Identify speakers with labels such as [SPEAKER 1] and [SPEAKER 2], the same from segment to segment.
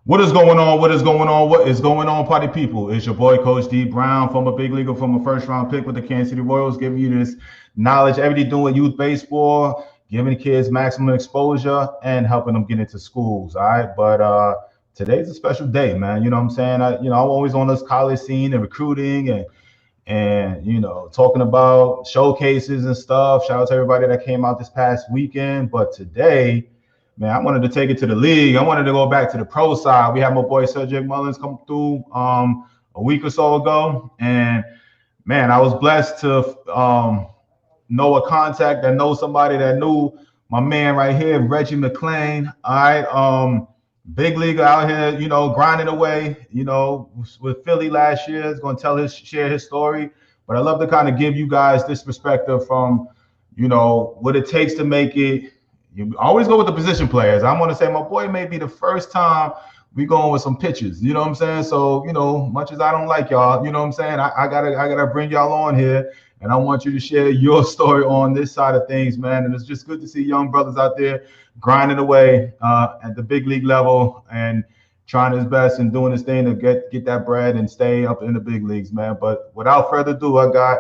[SPEAKER 1] What is going on? What is going on? What is going on, party people? It's your boy, Coach D Brown, former big leaguer, from a first round pick with the Kansas City Royals, giving you this knowledge, everything doing youth baseball, giving the kids maximum exposure, and helping them get into schools. All right. But today's a special day, man. You know what I'm saying? I'm always on this college scene and recruiting and talking about showcases and stuff. Shout out to everybody that came out this past weekend. But today, man, I wanted to take it to the league. I wanted to go back to the pro side. We had my boy Cedric Mullins come through a week or so ago, and man, I was blessed to know a contact that knows somebody that knew my man right here, Reggie McClain. All right, big leaguer out here, grinding away. With Philly last year, is going to share his story. But I love to kind of give you guys this perspective from, what it takes to make it. You always go with the position players. I want to say my boy may be the first time we going with some pitches. You know what I'm saying? So, much as I don't like y'all, you know what I'm saying? I gotta bring y'all on here, and I want you to share your story on this side of things, man. And it's just good to see young brothers out there grinding away at the big league level and trying his best and doing his thing to get that bread and stay up in the big leagues, man. But without further ado, I got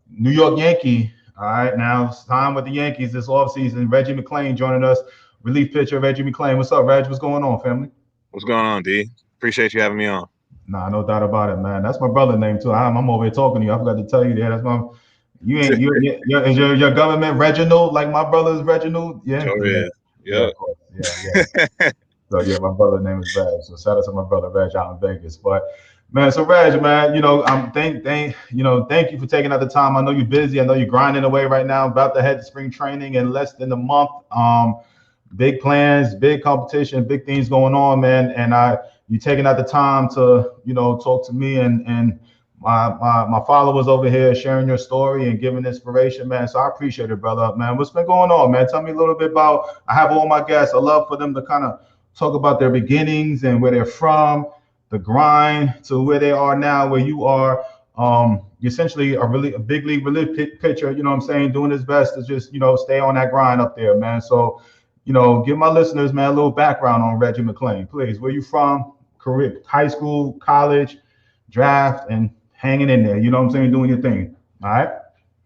[SPEAKER 1] New York Yankee. All right, now it's time with the Yankees this offseason. Reggie McClain joining us, relief pitcher Reggie McClain. What's up, Reg? What's going on, family?
[SPEAKER 2] What's going on, D? Appreciate you having me on.
[SPEAKER 1] Nah, no doubt about it, man. That's my brother's name too. I'm over here talking to you. I forgot to tell you that. That's my. You ain't is your government Reginald like my brother's Reginald? Yeah,
[SPEAKER 2] Sure
[SPEAKER 1] yeah,
[SPEAKER 2] is.
[SPEAKER 1] yeah,
[SPEAKER 2] Yep.
[SPEAKER 1] of course. Yeah. So yeah, my brother's name is Reg. So shout out to my brother Reg out in Vegas. But man, so Reg, man, I'm thank you for taking out the time. I know you're busy. I know you're grinding away right now. About to head to spring training in less than a month. Big plans, big competition, big things going on, man. And you taking out the time to talk to me and my followers over here, sharing your story and giving inspiration, man. So I appreciate it, brother, man. What's been going on, man? Tell me a little bit about. I have all my guests. I love for them to kind of talk about their beginnings and where they're from, the grind to where they are now, where you are. Essentially a big league relief pitcher. You know what I'm saying? Doing his best to just stay on that grind up there, man. So give my listeners, man, a little background on Reggie McClain, please. Where you from? Career, high school, college, draft, and hanging in there. You know what I'm saying? Doing your thing. All right.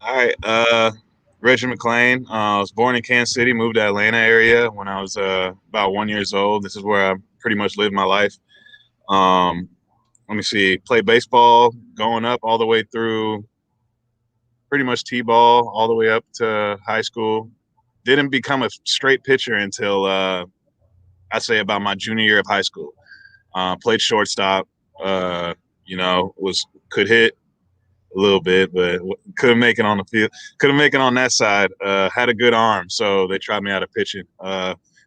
[SPEAKER 2] All right. Reggie McClain. I was born in Kansas City, moved to Atlanta area when I was about 1 year old. This is where I pretty much lived my life. Let me see. Played baseball going up all the way through pretty much T-ball all the way up to high school. Didn't become a straight pitcher until I'd say about my junior year of high school. Played shortstop. Could hit a little bit, but couldn't make it on the field. Couldn't make it on that side. Had a good arm, so they tried me out of pitching.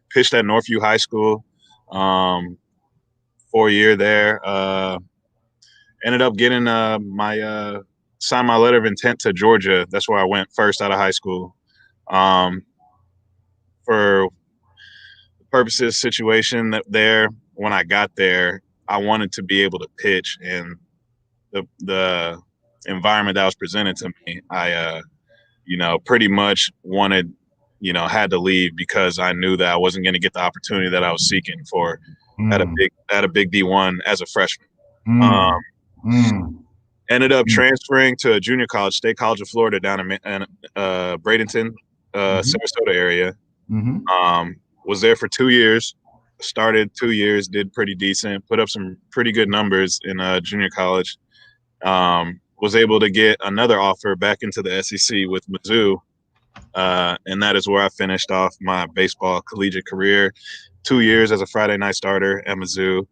[SPEAKER 2] Pitched at Northview High School, 4 year there. Ended up getting signed my letter of intent to Georgia. That's where I went first out of high school. For purposes, situation there, when I got there, I wanted to be able to pitch, and the environment that was presented to me, I pretty much wanted, had to leave because I knew that I wasn't going to get the opportunity that I was seeking for at
[SPEAKER 1] Mm,
[SPEAKER 2] a big D1 as a freshman. Um,
[SPEAKER 1] mm, mm,
[SPEAKER 2] Ended up
[SPEAKER 1] mm,
[SPEAKER 2] transferring to a junior college, State College of Florida, down in Bradenton,
[SPEAKER 1] mhm,
[SPEAKER 2] Sarasota area.
[SPEAKER 1] mhm,
[SPEAKER 2] Was there for 2 years. Started 2 years, did pretty decent, put up some pretty good numbers in junior college. Was able to get another offer back into the SEC with Mizzou, and that is where I finished off my baseball collegiate career. 2 years as a Friday night starter at Mizzou.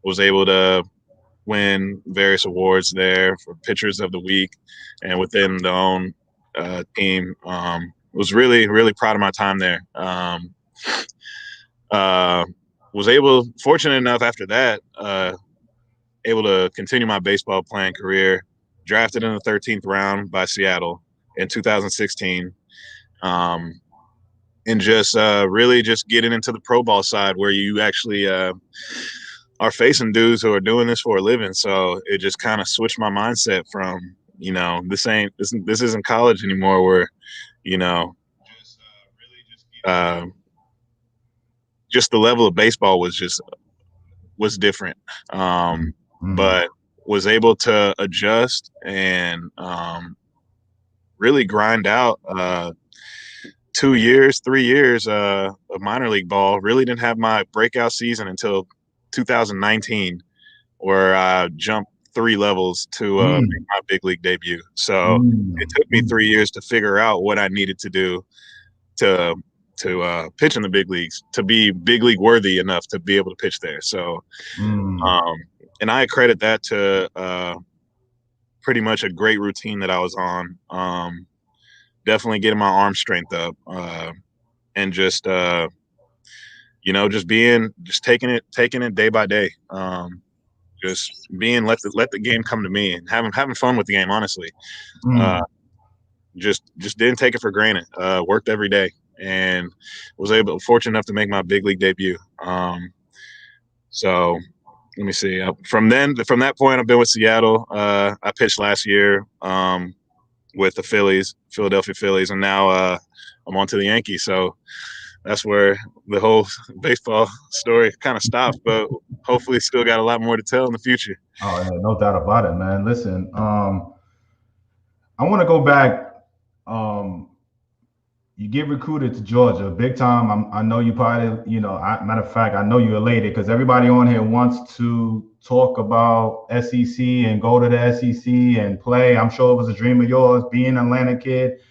[SPEAKER 2] Was able to win various awards there for pitchers of the week and within the own team. Was really, really proud of my time there. Fortunate enough after that, able to continue my baseball playing career. Drafted in the 13th round by Seattle in 2016. And just really just getting into the pro ball side where you actually are facing dudes who are doing this for a living. So it just kind of switched my mindset from, this isn't college anymore, where, just really just the level of baseball was different. But was able to adjust and really grind out 2 years, 3 years of minor league ball. Really didn't have my breakout season until 2019, where I jumped 3 levels to make my big league debut. So it took me 3 years to figure out what I needed to do to pitch in the big leagues, to be big league worthy enough to be able to pitch there. So, and I credit that to pretty much a great routine that I was on. Definitely getting my arm strength up, and just taking it day by day. Just being let the game come to me and having fun with the game. Honestly, just didn't take it for granted. Worked every day and was fortunate enough to make my big league debut. So let me see. From that point, I've been with Seattle. I pitched last year with the Philadelphia Phillies, and now I'm on to the Yankees. So that's where the whole baseball story kind of stops, but hopefully still got a lot more to tell in the future.
[SPEAKER 1] Oh, yeah, no doubt about it, man. Listen, I want to go back. You get recruited to Georgia, big time. I know you probably, matter of fact, I know you're elated because everybody on here wants to talk about SEC and go to the SEC and play. I'm sure it was a dream of yours, being an Atlanta kid,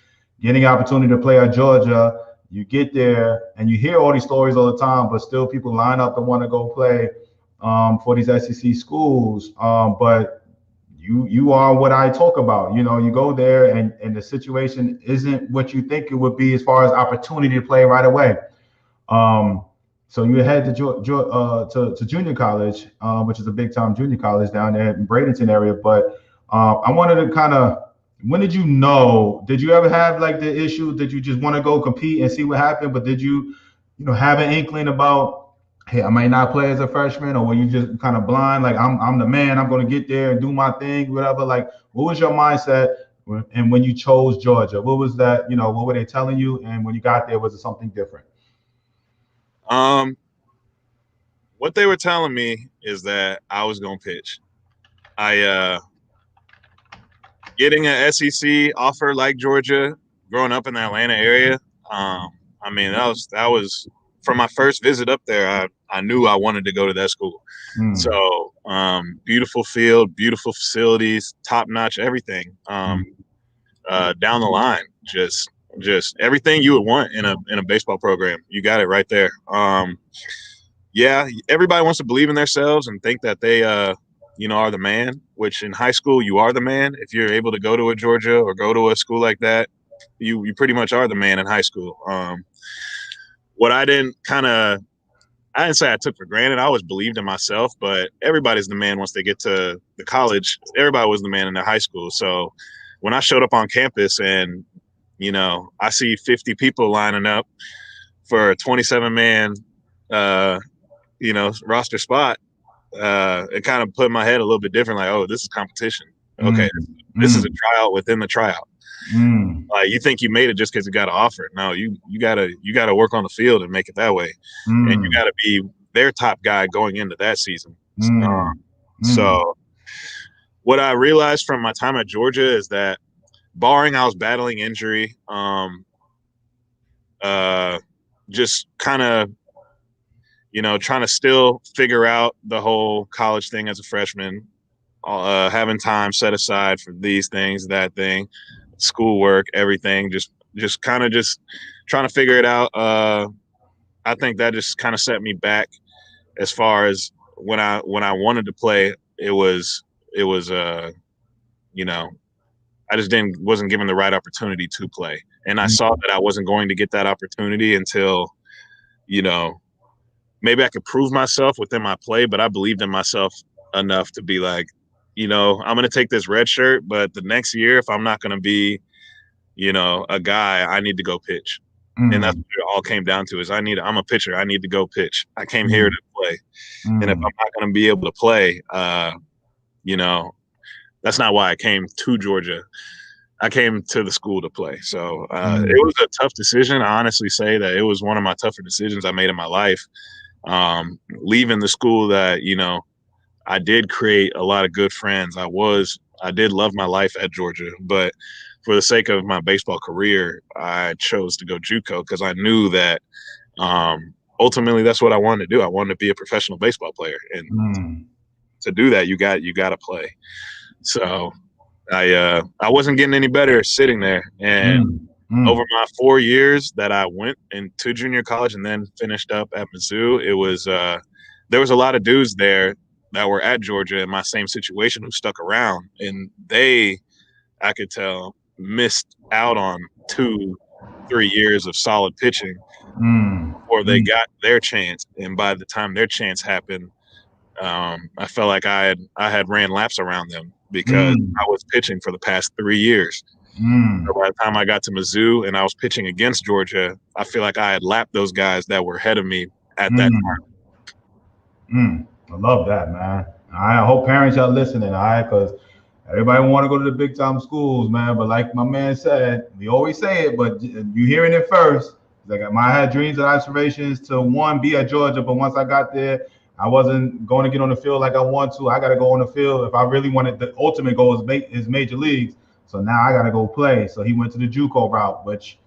[SPEAKER 1] getting the opportunity to play at Georgia. You get there and you hear all these stories all the time, but still people line up to want to go play for these SEC schools. But you are what I talk about. You go there and the situation isn't what you think it would be as far as opportunity to play right away. So you head to junior college, which is a big time junior college down there in Bradenton area. But I wanted to kind of, when did you know? Did you ever have like the issue? Did you just want to go compete and see what happened? But did you, have an inkling about, hey, I might not play as a freshman, or were you just kind of blind? Like I'm the man. I'm going to get there and do my thing, whatever. Like, what was your mindset? And when you chose Georgia, what was that? What were they telling you? And when you got there, was it something different?
[SPEAKER 2] What they were telling me is that I was going to pitch. Getting an SEC offer like Georgia, growing up in the Atlanta area. I mean, that was from my first visit up there. I knew I wanted to go to that school. So beautiful field, beautiful facilities, top notch, everything. Down the line, just everything you would want in a baseball program. You got it right there. Yeah, everybody wants to believe in themselves and think that they are the man, which in high school you are the man. If you're able to go to a Georgia or go to a school like that, you pretty much are the man in high school. What I didn't say I took for granted. I always believed in myself, but everybody's the man once they get to the college. Everybody was the man in their high school. So when I showed up on campus and, I see 50 people lining up for a 27-man, roster spot, it kind of put my head a little bit different. Like, oh, this is competition. Okay, this is a tryout within the tryout. You think you made it just because you got an offer? No, you gotta work on the field and make it that way, and you gotta be their top guy going into that season. So, what I realized from my time at Georgia is that, barring I was battling injury, just kind of, trying to still figure out the whole college thing as a freshman, having time set aside for these things, that thing, schoolwork, everything, just kind of trying to figure it out. I think that just kind of set me back as far as when I wanted to play. It was I just wasn't given the right opportunity to play, and I saw that I wasn't going to get that opportunity until maybe I could prove myself within my play, but I believed in myself enough to be like, I'm going to take this red shirt, but the next year, if I'm not going to be, a guy, I need to go pitch. And that's what it all came down to is I'm a pitcher. I need to go pitch. I came here to play. And if I'm not going to be able to play, that's not why I came to Georgia. I came to the school to play. So it was a tough decision. I honestly say that it was one of my tougher decisions I made in my life. Leaving the school that, you know, I did create a lot of good friends. I did love my life at Georgia, but for the sake of my baseball career, I chose to go JUCO because I knew that ultimately that's what I wanted to do. I wanted to be a professional baseball player, and to do that, you got to play. So I wasn't getting any better sitting there, and over my 4 years that I went into junior college and then finished up at Mizzou, it was there was a lot of dudes there that were at Georgia in my same situation who stuck around, and I could tell, missed out on 2-3 years of solid pitching before they got their chance. And by the time their chance happened, I felt like I had ran laps around them because I was pitching for the past 3 years. So by the time I got to Mizzou and I was pitching against Georgia, I feel like I had lapped those guys that were ahead of me at that
[SPEAKER 1] time. I love that, man. I hope parents are listening, all right? Because everybody want to go to the big time schools, man. But like my man said, we always say it, but you hearing it first. Like I had dreams and aspirations to be at Georgia, but once I got there, I wasn't going to get on the field like I want to. I got to go on the field if I really wanted. The ultimate goal is major leagues. So now I got to go play. So he went to the JUCO route, which,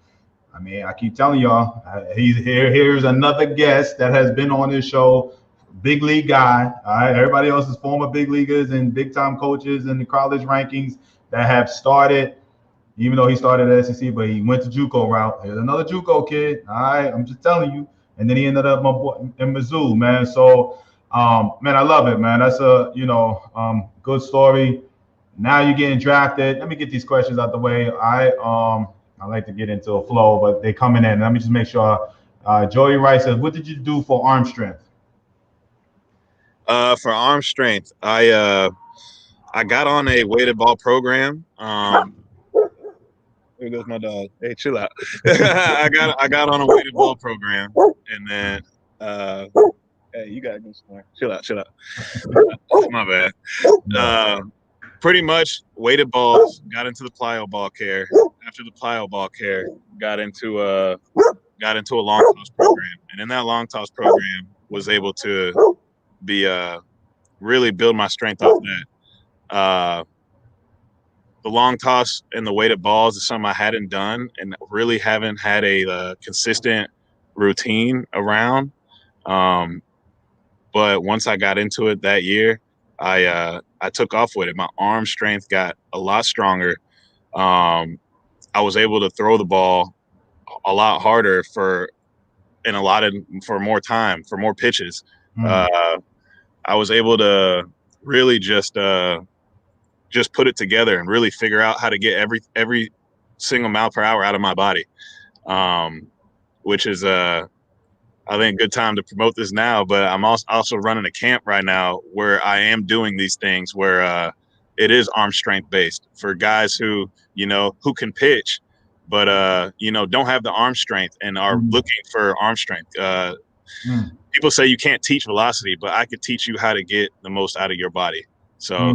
[SPEAKER 1] I mean, I keep telling y'all, he's here. Here's another guest that has been on this show, big league guy. All right, everybody else is former big leaguers and big time coaches in the college rankings that have started, even though he started at SEC, but he went to JUCO route. Here's another JUCO kid. All right, I'm just telling you. And then he ended up in Mizzou, man. So, man, I love it, man. That's a good story. Now you're getting drafted. Let me get these questions out the way. I like to get into a flow, but they're coming in. Let me just make sure. Joey Rice says, "What did you do for arm strength?"
[SPEAKER 2] For arm strength, I got on a weighted ball program. Here goes my dog. Hey, chill out. I got on a weighted ball program, and then hey, you gotta go somewhere. Chill out. My bad. Pretty much weighted balls. Got into the plyo ball care. After the plyo ball care, got into a long toss program, and in that long toss program, was able to be really build my strength off that. The long toss and the weighted balls is something I hadn't done and really haven't had a consistent routine around. But once I got into it that year, I took off with it. My arm strength got a lot stronger. I was able to throw the ball a lot harder for more time, for more pitches. I was able to really just put it together and really figure out how to get every single mile per hour out of my body, which is I think a good time to promote this now. But I'm also running a camp right now where I am doing these things where it is arm strength based for guys who can pitch, but don't have the arm strength and are looking for arm strength. People say you can't teach velocity, but I could teach you how to get the most out of your body. So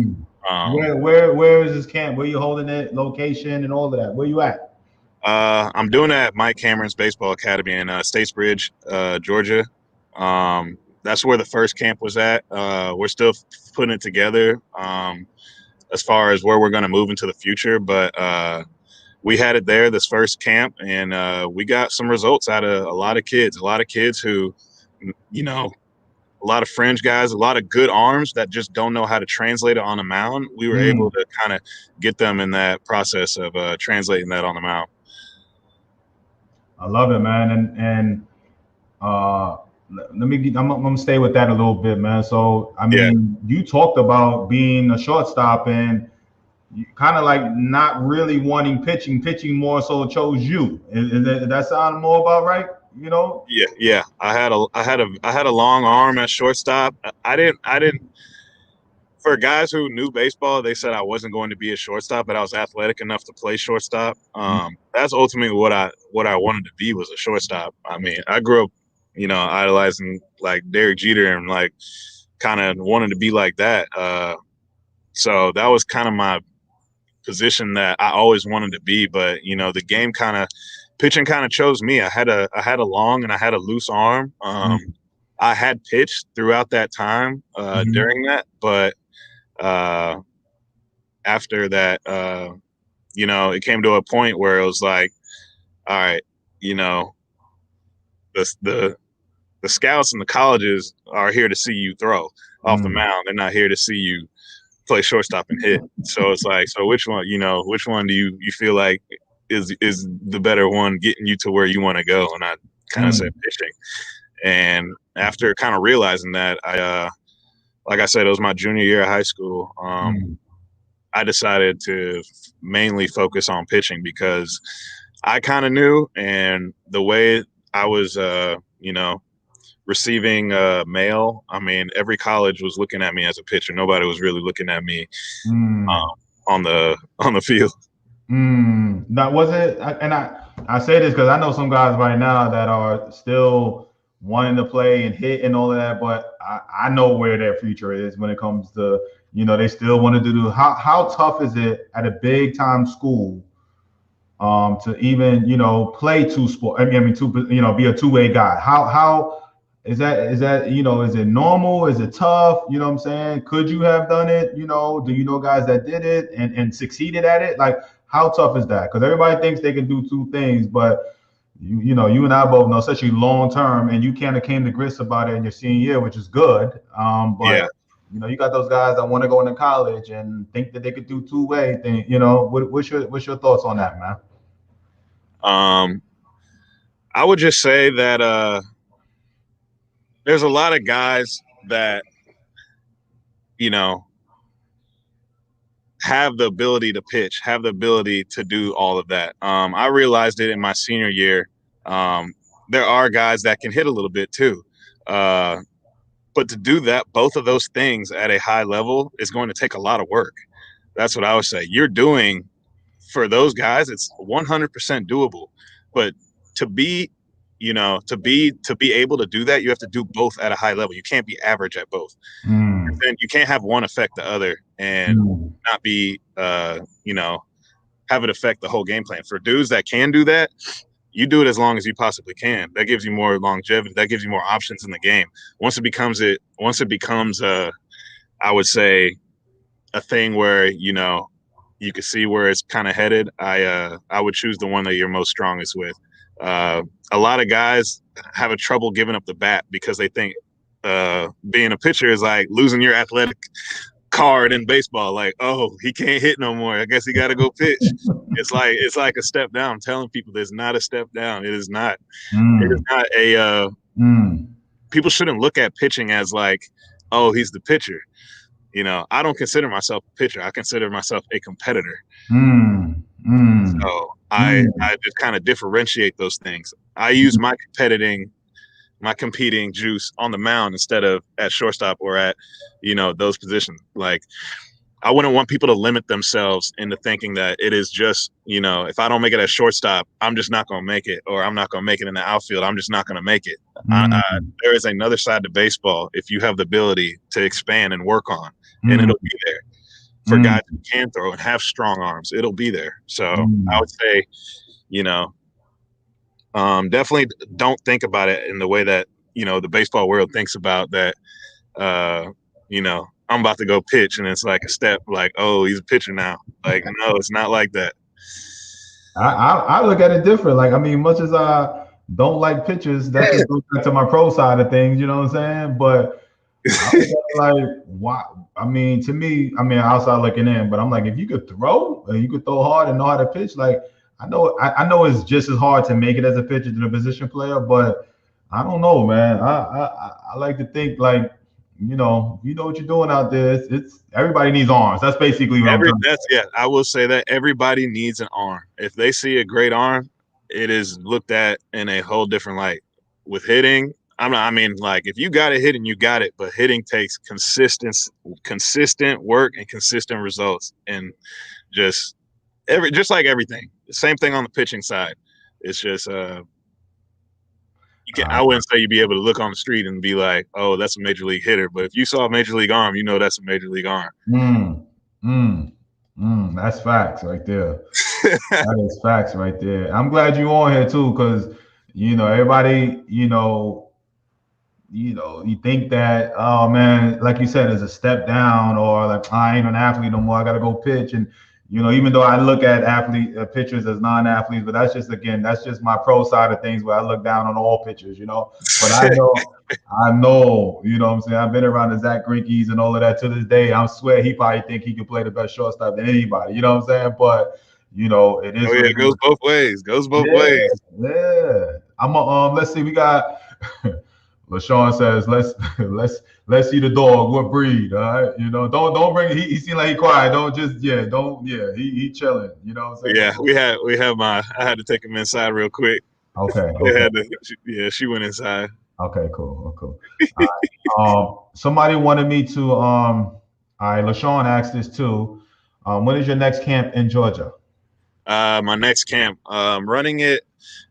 [SPEAKER 1] where is this camp? Where you holding it? Location and all of that? Where you at?
[SPEAKER 2] I'm doing it at Mike Cameron's Baseball Academy in Statesbridge, Georgia. That's where the first camp was at. We're still putting it together as far as where we're going to move into the future, but we had it there this first camp, and we got some results out of a lot of kids who, a lot of fringe guys, a lot of good arms that just don't know how to translate it on the mound. We were able to kind of get them in that process of translating that on the mound.
[SPEAKER 1] I love it, man. And I'm gonna stay with that a little bit, man. So I mean, you talked about being a shortstop and you kind of like not really wanting pitching more so chose you. Is that sound more about right?
[SPEAKER 2] Yeah. I had a long arm at shortstop. I didn't. For guys who knew baseball, they said I wasn't going to be a shortstop, but I was athletic enough to play shortstop. That's ultimately what I wanted to be, was a shortstop. I mean, I grew up, idolizing like Derek Jeter and like kind of wanted to be like that. So that was kind of position that I always wanted to be, but the pitching kind of chose me. I had a long and I had a loose arm. I had pitched throughout that time during that, but after that, it came to a point where it was like, all right, the scouts and the colleges are here to see you throw off the mound. They're not here to see you play shortstop and hit. So it's like, so which one do you feel like is the better one getting you to where you want to go? And I kind of said pitching. And after kind of realizing that, I like I said, it was my junior year of high school. I decided to mainly focus on pitching because I kind of knew, and the way I was, receiving mail. I mean, every college was looking at me as a pitcher. Nobody was really looking at me on the field.
[SPEAKER 1] Now, was it? And I say this because I know some guys right now that are still wanting to play and hit and all of that, but I know where their future is when it comes to, they still want to do. How tough is it at a big time school to even, play two sport? I mean, be a two-way guy. How is that, is it normal? Is it tough? You know what I'm saying? Could you have done it? Do you know guys that did it and succeeded at it? Like, how tough is that? Because everybody thinks they can do two things, but you and I both know, especially long term, and you kind of came to grips about it in your senior year, which is good. But you got those guys that want to go into college and think that they could do two-way thing. What's your thoughts on that, man?
[SPEAKER 2] I would just say that there's a lot of guys that have the ability to pitch, have the ability to do all of that. I realized it in my senior year. There are guys that can hit a little bit too. But to do that, both of those things at a high level is going to take a lot of work. That's what I would say. You're doing, for those guys, it's 100% doable. But to be able to do that, you have to do both at a high level. You can't be average at both. And you can't have one affect the other and not be, have it affect the whole game plan. For dudes that can do that, you do it as long as you possibly can. That gives you more longevity. That gives you more options in the game. Once it becomes, I would say, a thing where, you can see where it's kind of headed, I would choose the one that you're most strongest with. A lot of guys have a trouble giving up the bat because they think being a pitcher is like losing your athletic card in baseball. Like, oh, he can't hit no more. I guess he got to go pitch. It's like a step down. I'm telling people there's not a step down. It is not. It is not a people shouldn't look at pitching as like, oh, he's the pitcher. I don't consider myself a pitcher. I consider myself a competitor. So I just kind of differentiate those things. I use my competing juice on the mound instead of at shortstop or at, those positions. Like, I wouldn't want people to limit themselves into thinking that it is just, if I don't make it at shortstop, I'm just not going to make it, or I'm not going to make it in the outfield. I'm just not going to make it. There is another side to baseball if you have the ability to expand and work on, and it'll be there. For guys who can throw and have strong arms, it'll be there. So I would say, definitely don't think about it in the way that, the baseball world thinks about that, I'm about to go pitch and it's like a step like, oh, he's a pitcher now. Like, no, it's not like that.
[SPEAKER 1] I look at it different. Like, I mean, much as I don't like pitchers, that just goes to my pro side of things, you know what I'm saying? But like, why? I mean, to me, outside looking in, but I'm like, if you could throw, and you could throw hard and know how to pitch, like, I know it's just as hard to make it as a pitcher than a position player, but I don't know, man. I like to think like, you know what you're doing out there. It's everybody needs arms. That's basically what I'm trying to say.
[SPEAKER 2] Yeah, I will say that everybody needs an arm. If they see a great arm, it is looked at in a whole different light. With hitting, if you got it hitting, you got it. But hitting takes consistent work and consistent results, and just like everything. The same thing on the pitching side. It's just I wouldn't say you'd be able to look on the street and be like, oh, that's a major league hitter. But if you saw a major league arm, that's a major league arm.
[SPEAKER 1] That's facts right there. That is facts right there. I'm glad you on here too, because everybody, you think that, oh man, like you said, is a step down, or like I ain't an athlete no more. I got to go pitch, and even though I look at athlete pitchers as non-athletes, but that's just my pro side of things where I look down on all pitchers. But I know, what I'm saying. I've been around the Zach Greinke's and all of that to this day. I swear he probably think he can play the best shortstop than anybody. You know what I'm saying? But it
[SPEAKER 2] Oh
[SPEAKER 1] is
[SPEAKER 2] yeah,
[SPEAKER 1] what
[SPEAKER 2] it
[SPEAKER 1] it
[SPEAKER 2] goes
[SPEAKER 1] is.
[SPEAKER 2] both ways. Goes both
[SPEAKER 1] Yeah,
[SPEAKER 2] ways.
[SPEAKER 1] yeah. I'm a let's see, we got LaShawn says, let's see the dog. What breed? All right. Don't bring he seemed like he quiet. Don't just don't he chilling. You know what I'm saying?
[SPEAKER 2] Yeah, we have my. I had to take him inside real quick.
[SPEAKER 1] Okay,
[SPEAKER 2] They
[SPEAKER 1] okay.
[SPEAKER 2] had to. Yeah, she went inside.
[SPEAKER 1] Okay, cool. Oh, cool. All right. Somebody wanted me to all right, LaShawn asked this too. When is your next camp in Georgia?
[SPEAKER 2] My next camp, running it.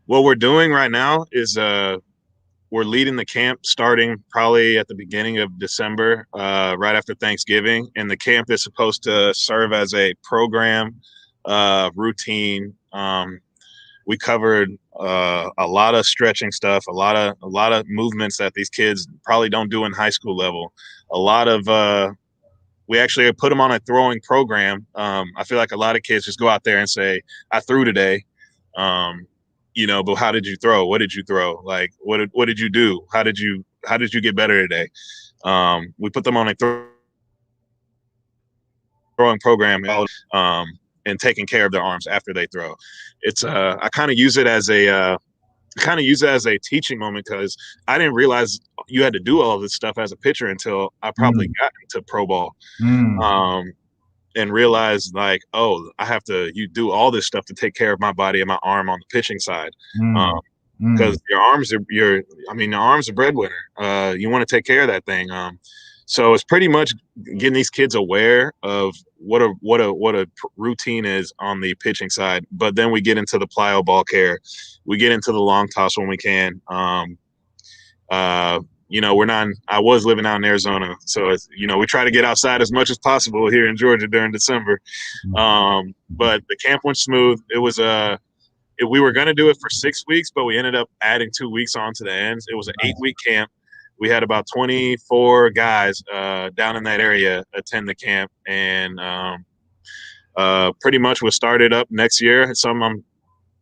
[SPEAKER 2] What we're doing right now is we're leading the camp starting probably at the beginning of December, right after Thanksgiving. And the camp is supposed to serve as a program routine. We covered a lot of stretching stuff, a lot of movements that these kids probably don't do in high school level. A lot of we actually put them on a throwing program. I feel like a lot of kids just go out there and say, "I threw today." But how did you throw? What did you throw? Like, what did you do? How did you get better today? We put them on a throwing program, and taking care of their arms after they throw. It's I kind of use it as a teaching moment because I didn't realize you had to do all of this stuff as a pitcher until I probably
[SPEAKER 1] Mm,
[SPEAKER 2] got into pro ball.
[SPEAKER 1] mm,
[SPEAKER 2] Um, and realized like, oh, you do all this stuff to take care of my body and my arm on the pitching side.
[SPEAKER 1] mm,
[SPEAKER 2] Because
[SPEAKER 1] mm,
[SPEAKER 2] your arms are breadwinner. You want to take care of that thing. So it's pretty much getting these kids aware of what a routine is on the pitching side. But then we get into the plyo ball care, we get into the long toss when we can. Uh, we're not. I was living out in Arizona, so we try to get outside as much as possible here in Georgia during December. But the camp went smooth. It was we were going to do it for 6 weeks, but we ended up adding 2 weeks on to the ends. It was an 8-week camp. We had about 24 guys down in that area attend the camp, and pretty much we'll start it up next year. It's something I'm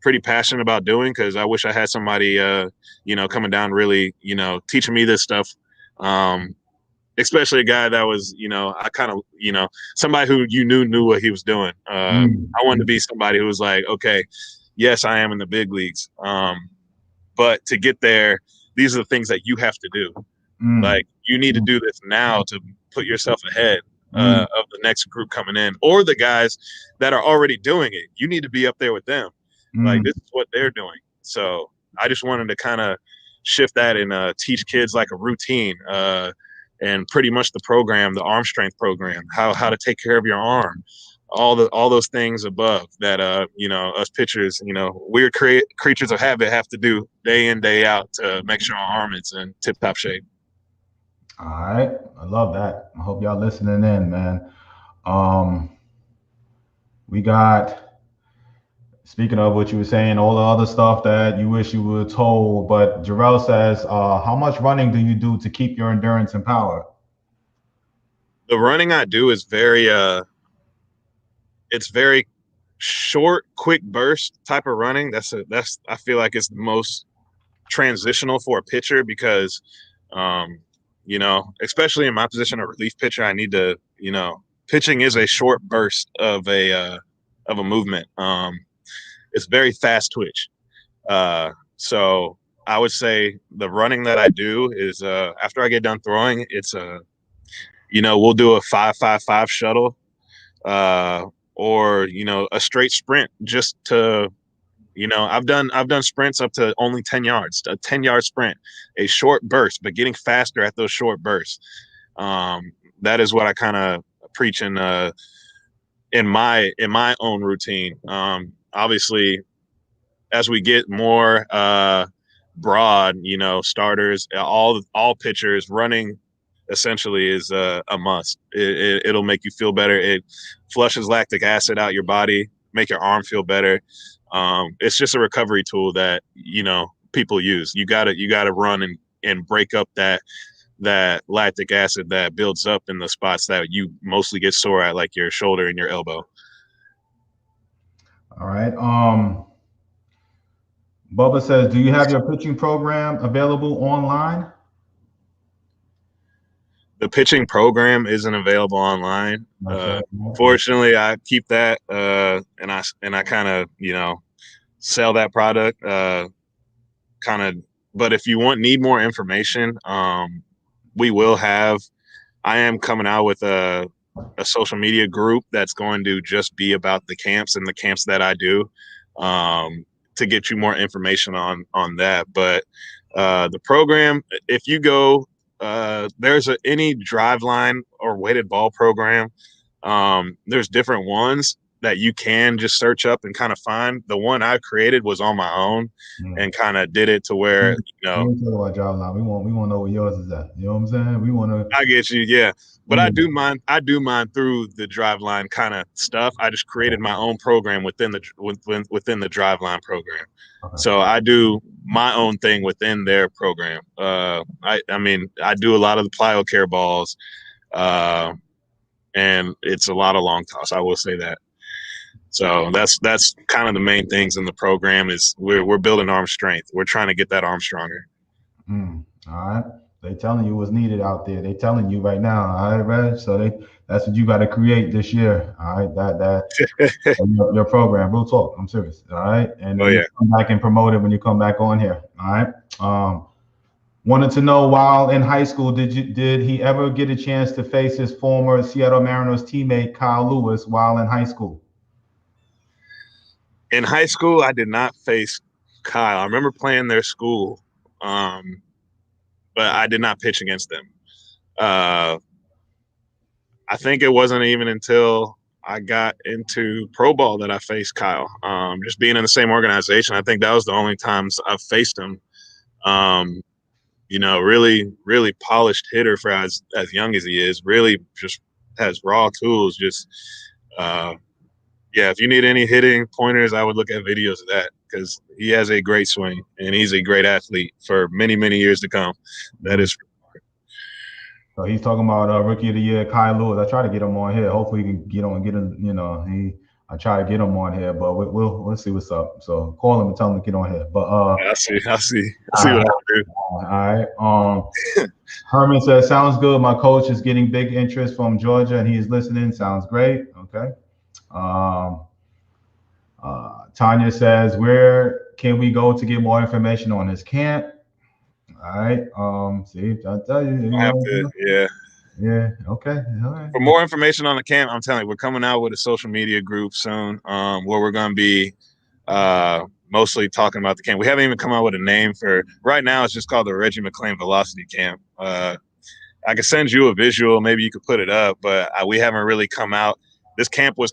[SPEAKER 2] pretty passionate about doing because I wish I had somebody, coming down really, teaching me this stuff. Especially a guy that was, I kind of, somebody who knew what he was doing. I
[SPEAKER 1] mm,
[SPEAKER 2] wanted to be somebody who was like, okay, yes, I am in the big leagues. But to get there, these are the things that you have to do.
[SPEAKER 1] mm,
[SPEAKER 2] Like, you need to
[SPEAKER 1] mm,
[SPEAKER 2] do this now to put yourself ahead
[SPEAKER 1] mm,
[SPEAKER 2] of the next group coming in, or the guys that are already doing it. You need to be up there with them. Like,
[SPEAKER 1] mm,
[SPEAKER 2] this is what they're doing. So I just wanted to kind of shift that and teach kids like a routine, and pretty much the program, the arm strength program, how to take care of your arm, all those things above that us pitchers, weird creatures of habit have to do day in, day out to make sure our arm is in tip top shape.
[SPEAKER 1] All right. I love that. I hope y'all listening in, man. Um, we got, speaking of what you were saying, all the other stuff that you wish you were told, but Jarrell says, how much running do you do to keep your endurance and power?
[SPEAKER 2] The running I do is it's very short, quick burst type of running. That's I feel like it's the most transitional for a pitcher because, especially in my position, a relief pitcher, I need to, pitching is a short burst of a movement. It's very fast twitch. So I would say the running that I do is after I get done throwing, it's we'll do a 5-5-5 shuttle, or a straight sprint just to I've done sprints up to only 10 yards, a 10-yard sprint, a short burst, but getting faster at those short bursts. That is what I kind of preach in my own routine. Obviously, as we get more broad, starters, all pitchers running, essentially is a must. It'll make you feel better. It flushes lactic acid out your body, make your arm feel better. It's just a recovery tool that, people use. You gotta run and break up that lactic acid that builds up in the spots that you mostly get sore at, like your shoulder and your elbow.
[SPEAKER 1] All right. Bubba says, do you have your pitching program available online?
[SPEAKER 2] The pitching program isn't available online. Fortunately, I keep that, and I kind of, sell that product, but if you need more information, we will have. I am coming out with a social media group that's going to just be about the camps and the camps that I do, to get you more information on that. But the program, if you go, there's any driveline or weighted ball program. There's different ones that you can just search up and kind of find. The one I created was on my own, and kind of did it to where,
[SPEAKER 1] We don't talk about driveline. We want to know where yours is at. You know what I'm saying? We want to.
[SPEAKER 2] I get you, yeah. But I do mine through the driveline kind of stuff. I just created my own program within the driveline program. Okay. So I do my own thing within their program. I do a lot of the plyo care balls, and it's a lot of long toss. I will say that. So that's kind of the main things in the program is we're building arm strength. We're trying to get that arm stronger.
[SPEAKER 1] All right. They telling you what's needed out there. They telling you right now. All right, Reg. So that's what you got to create this year. All right. That your program. Real talk. I'm serious. All right. And then you come back and promote it when you come back on here. All right. Wanted to know, while in high school, did he ever get a chance to face his former Seattle Mariners teammate Kyle Lewis while in high school?
[SPEAKER 2] In high school, I did not face Kyle. I remember playing their school, but I did not pitch against them. I think it wasn't even until I got into pro ball that I faced Kyle. Just being in the same organization, I think that was the only times I've faced him. Really, really polished hitter for as young as he is. Really just has raw tools. Just if you need any hitting pointers, I would look at videos of that, because he has a great swing and he's a great athlete for many, many years to come. That is.
[SPEAKER 1] So he's talking about Rookie of the Year, Kyle Lewis. I try to get him on here. Hopefully he can get him. I try to get him on here, but we'll see what's up. So call him and tell him to get on here. But
[SPEAKER 2] I see what I can do.
[SPEAKER 1] All right. Herman says, sounds good. My coach is getting big interest from Georgia and he's listening. Sounds great. Okay. Tanya says, where can we go to get more information on his camp? All right. See, I'll tell you. Yeah. Okay. All right.
[SPEAKER 2] For more information on the camp, I'm telling you, we're coming out with a social media group soon, where we're going to be mostly talking about the camp. We haven't even come out with a name for right now. It's just called the Reggie McClain Velocity Camp. I can send you a visual. Maybe you could put it up, but we haven't really come out. This camp was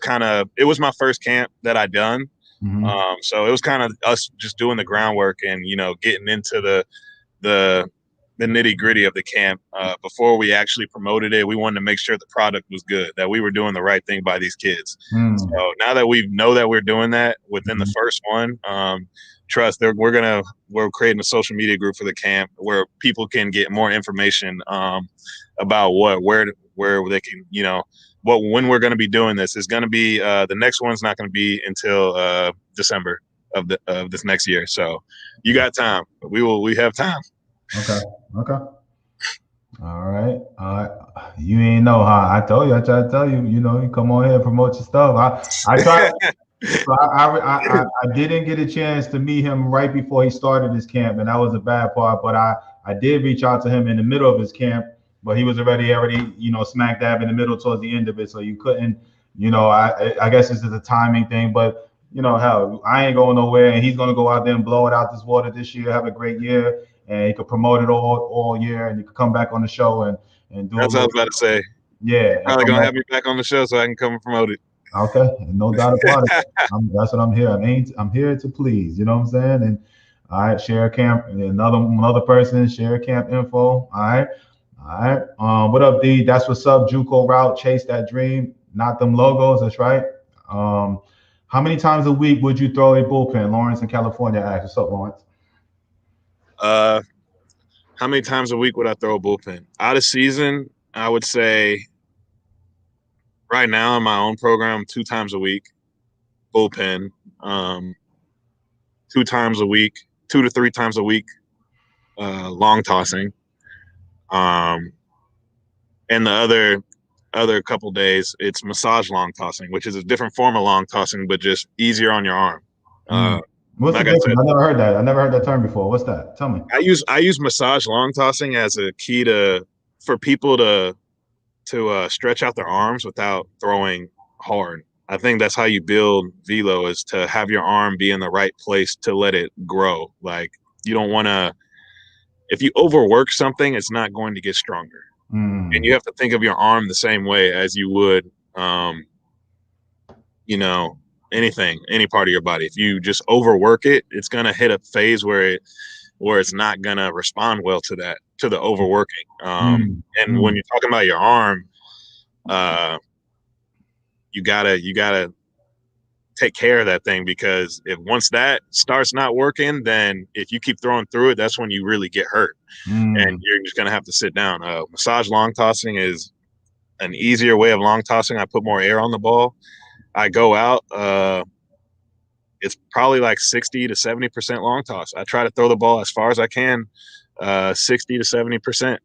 [SPEAKER 2] it was my first camp that I done. Mm-hmm. So it was kind of us just doing the groundwork and, getting into the nitty gritty of the camp. Before we actually promoted it, we wanted to make sure the product was good, that we were doing the right thing by these kids. So now that we know that we're doing that within the first one, trust, we're creating a social media group for the camp where people can get more information about where they can, when we're going to be doing this. Is going to be the next one's not going to be until December of this next year. So you got time. We have time.
[SPEAKER 1] Okay. All right. You ain't know, huh? I tried to tell you, you come on here and promote your stuff. I tried. So I didn't get a chance to meet him right before he started his camp, and that was a bad part. But I did reach out to him in the middle of his camp, but he was already smack dab in the middle towards the end of it, so you couldn't. I guess it's just a timing thing, but hell, I ain't going nowhere, and he's gonna go out there and blow it out this water this year, have a great year, and he could promote it all year, and you could come back on the show and do.
[SPEAKER 2] That's what I was about to say.
[SPEAKER 1] Yeah,
[SPEAKER 2] you're probably gonna have me back on the show so I can come and promote it.
[SPEAKER 1] Okay, no doubt about it. That's what I'm here. I'm here to please. You know what I'm saying? And all right, share camp. And another person share camp info. All right. All right. What up, D? That's what's up. JUCO route. Chase that dream. Not them logos. That's right. How many times a week would you throw a bullpen? Lawrence in California asks. What's up, Lawrence?
[SPEAKER 2] How many times a week would I throw a bullpen? Out of season, I would say right now in my own program, 2 times a week, bullpen. 2 times a week, 2 to 3 times a week, long tossing. And the other couple days, it's massage long tossing, which is a different form of long tossing, but just easier on your arm.
[SPEAKER 1] What's the difference? I never heard that. I never heard that term before. What's that? Tell me.
[SPEAKER 2] I use massage long tossing as a key for people to stretch out their arms without throwing hard. I think that's how you build velo, is to have your arm be in the right place to let it grow. Like, you don't want to, if you overwork something, it's not going to get stronger. And you have to think of your arm the same way as you would, any part of your body. If you just overwork it, it's going to hit a phase where it's not going to respond well to the overworking. And when you're talking about your arm, you gotta take care of that thing, because if once that starts not working, then if you keep throwing through it, that's when you really get hurt, and you're just gonna have to sit down. Massage long tossing is an easier way of long tossing. I put more air on the ball. I go out. It's probably like 60 to 70% long toss. I try to throw the ball as far as I can, 60 to 70%,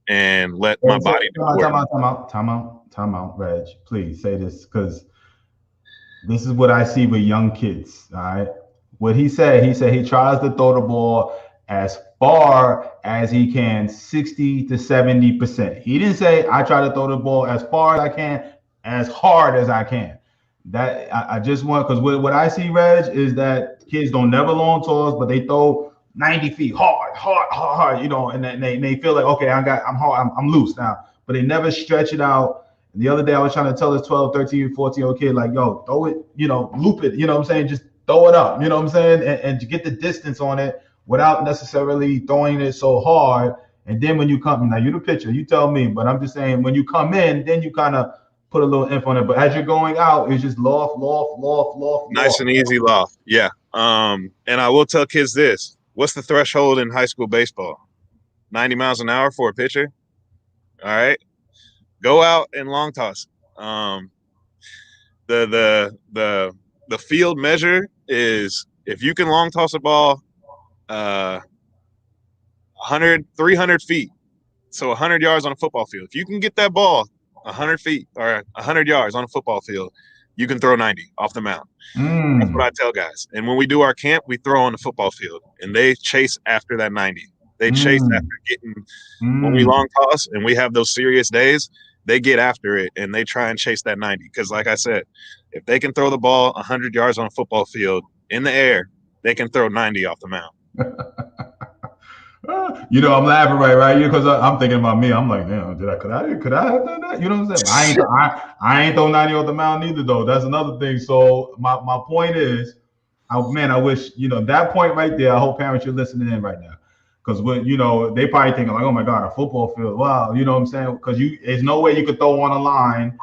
[SPEAKER 2] and let my body do it.
[SPEAKER 1] Time out, Reg. Please say this, because this is what I see with young kids. All right. What he said he tries to throw the ball as far as he can, 60 to 70%. He didn't say I try to throw the ball as far as I can, as hard as I can. That I just want, because what I see, Reg, is that kids don't never long toss, but they throw 90 feet hard, and then they feel like, okay, I'm hard, I'm loose now, but they never stretch it out. And the other day I was trying to tell this 12, 13, 14-year-old kid, like, yo, throw it, loop it, what I'm saying? Just throw it up, what I'm saying? And to get the distance on it without necessarily throwing it so hard. And then when you come, now you're the pitcher, you tell me, but I'm just saying, when you come in, then you kind of put a little inf on it. But as you're going out, it's just loft.
[SPEAKER 2] Nice and easy loft. Yeah. And I will tell kids this. What's the threshold in high school baseball? 90 miles an hour for a pitcher. All right. Go out and long toss. The field measure is, if you can long toss a ball 300 feet, so 100 yards on a football field. If you can get that ball 100 feet or 100 yards on a football field, you can throw 90 off the mound. That's what I tell guys. And when we do our camp, we throw on the football field, and they chase after that 90. They chase after getting, when we long toss and we have those serious days, they get after it and they try and chase that 90. Because like I said, if they can throw the ball 100 yards on a football field in the air, they can throw 90 off the mound.
[SPEAKER 1] I'm laughing right, because I'm thinking about me. I'm like, damn, could I have done that? You know what I'm saying? I ain't throw 90 off the mound either, though. That's another thing. So my point is, I wish, that point right there. I hope parents, you're listening in right now, because they probably thinking like, oh my God, a football field, wow, you know what I'm saying? Because there's no way you could throw on a line,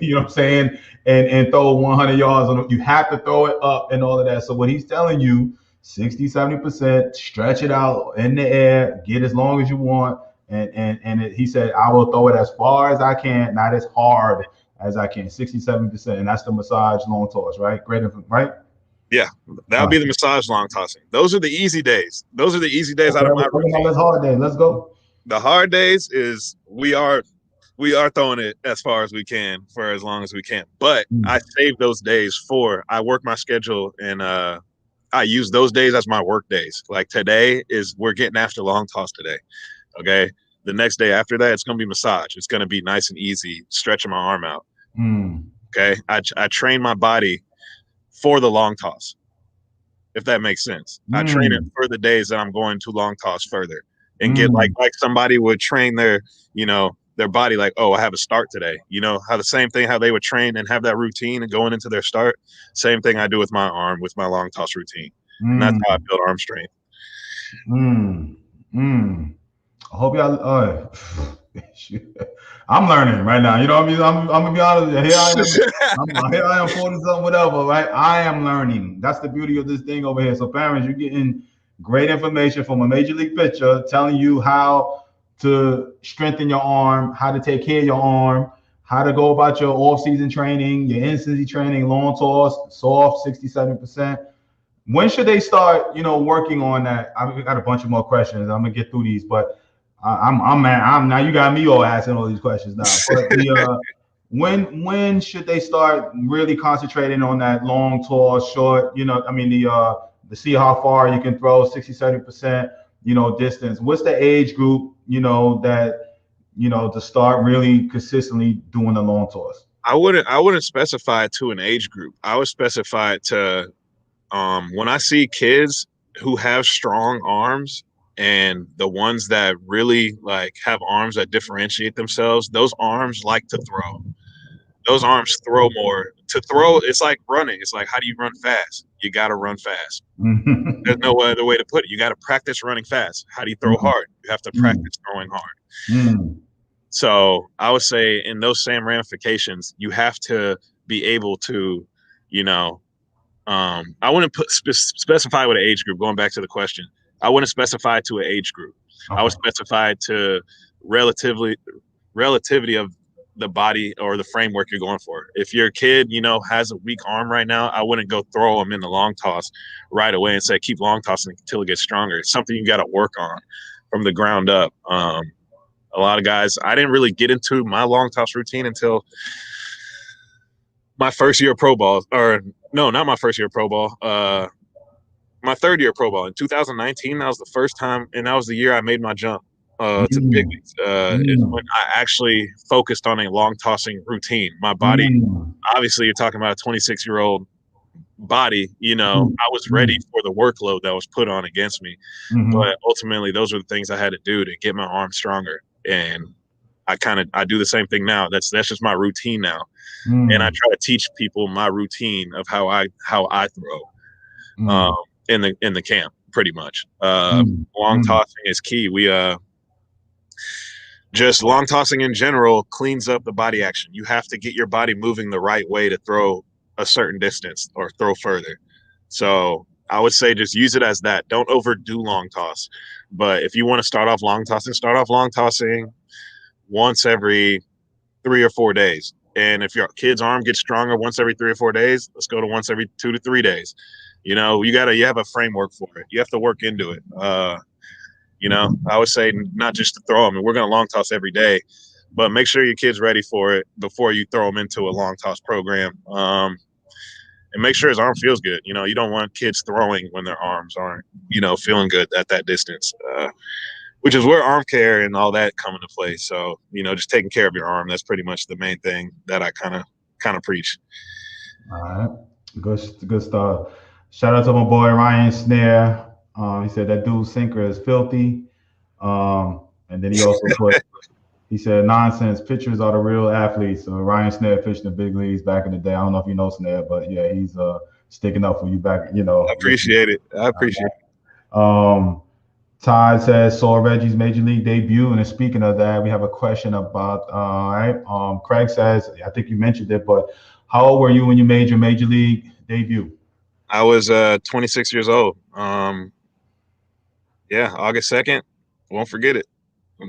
[SPEAKER 1] you know what I'm saying, and throw 100 yards on it. You have to throw it up and all of that. So what he's telling you, 60, 70%, stretch it out in the air, get as long as you want. He said, I will throw it as far as I can, not as hard as I can, 60, 70%. And that's the massage long toss, right? Great, right?
[SPEAKER 2] Yeah, that would be the massage long tossing. Those are the easy days. Out of my routine.
[SPEAKER 1] Let's hard day. Let's go.
[SPEAKER 2] The hard days is we are throwing it as far as we can for as long as we can. But I save those days I work my schedule, and I use those days as my work days. Like today we're getting after long toss today. Okay. The next day after that, it's going to be massage. It's going to be nice and easy, stretching my arm out. Okay. I train my body for the long toss, if that makes sense. I train it for the days that I'm going to long toss further, and get like somebody would train their body like, oh, I have a start today. How the same thing, how they would train and have that routine and going into their start. Same thing I do with my arm, with my long toss routine. And that's how I build arm strength.
[SPEAKER 1] I hope y'all. I'm learning right now. You know what I mean? I'm gonna be honest. Here I am. Here I am, 40 something, whatever. Right? I am learning. That's the beauty of this thing over here. So, parents, you're getting great information from a major league pitcher telling you how to strengthen your arm, how to take care of your arm, how to go about your off-season training, your in-season training, long toss, soft, 67%. When should they start, working on that? I've got a bunch of more questions. I'm gonna get through these, but I'm mad. I'm now. You got me all asking all these questions now. But when should they start really concentrating on that long toss, short? I mean the see how far you can throw, 60-70%, distance. What's the age group, that to start really consistently doing the long toss?
[SPEAKER 2] I wouldn't specify it to an age group. I would specify it to when I see kids who have strong arms and the ones that really like have arms that differentiate themselves, those arms like to throw. Those arms throw more. To throw, it's like running. It's like, how do you run fast? You got to run fast. There's no other way to put it. You got to practice running fast. How do you throw hard? You have to practice throwing hard. So I would say in those same ramifications, you have to be able to, I wouldn't specify with an age group. Going back to the question, I wouldn't specify to an age group. Okay. I would specify to relativity of the body or the framework you're going for. If your kid, has a weak arm right now, I wouldn't go throw them in the long toss right away and say keep long tossing until it gets stronger. It's something you got to work on from the ground up. A lot of guys, I didn't really get into my long toss routine until my first year of pro ball, or no, not my first year of pro ball. My third year of pro ball in 2019. That was the first time, and that was the year I made my jump to the big leagues. Is when I actually focused on a long tossing routine. My body, obviously, you're talking about a 26-year-old body. I was ready for the workload that was put on against me. But ultimately, those are the things I had to do to get my arm stronger. And I do the same thing now. That's just my routine now. And I try to teach people my routine of how I throw in the camp, pretty much. Long tossing is key. We just long tossing in general cleans up the body action. You have to get your body moving the right way to throw a certain distance or throw further. So I would say just use it as that. Don't overdo long toss. But if you want to start off long tossing once every 3 or 4 days. And if your kid's arm gets stronger once every 3 or 4 days, let's go to once every 2 to 3 days. You have a framework for it. You have to work into it. I would say not just to throw them. And we're going to long toss every day, but make sure your kid's ready for it before you throw them into a long toss program. And make sure his arm feels good. You don't want kids throwing when their arms aren't, feeling good at that distance, which is where arm care and all that come into play. So, just taking care of your arm, that's pretty much the main thing that I kind of preach.
[SPEAKER 1] All right. Good stuff. Shout out to my boy, Ryan Snare. He said that dude's sinker is filthy. And then he also he said, nonsense, pitchers are the real athletes. So Ryan Snare pitched in the big leagues back in the day. I don't know if you know Snare, but yeah, he's sticking up for you back,
[SPEAKER 2] I appreciate it.
[SPEAKER 1] Todd says, saw Reggie's major league debut. And speaking of that, we have a question about, Craig says, I think you mentioned it, but how old were you when you made your major league debut?
[SPEAKER 2] I was 26 years old. August 2nd. Won't forget it.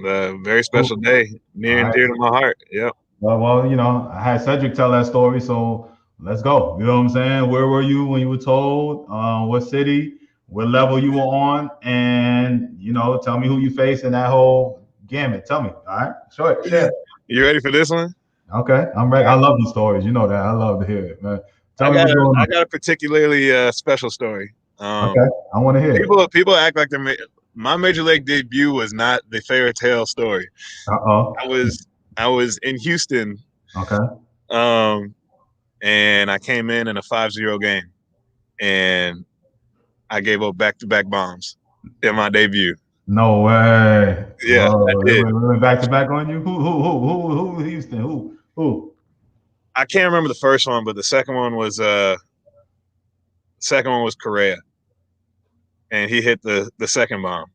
[SPEAKER 2] A very special day, near and dear to my heart. Yep.
[SPEAKER 1] Well, I had Cedric tell that story, so let's go. You know what I'm saying? Where were you when you were told? What city? What level you were on? And tell me who you faced in that whole gamut. Tell me. All right, sure.
[SPEAKER 2] You ready for this one?
[SPEAKER 1] Okay, I'm ready. I love these stories. You know that. I love to hear it, man.
[SPEAKER 2] I got a particularly special story.
[SPEAKER 1] Okay, I want to hear
[SPEAKER 2] it. People act like my major league debut was not the fairy tale story. I was in Houston.
[SPEAKER 1] Okay.
[SPEAKER 2] And I came in a 5-0 game, and I gave up back-to-back bombs in my debut.
[SPEAKER 1] No way.
[SPEAKER 2] Yeah, I did.
[SPEAKER 1] Went back-to-back on you. Who Houston? Who?
[SPEAKER 2] I can't remember the first one, but the second one was Correa, and he hit the second bomb.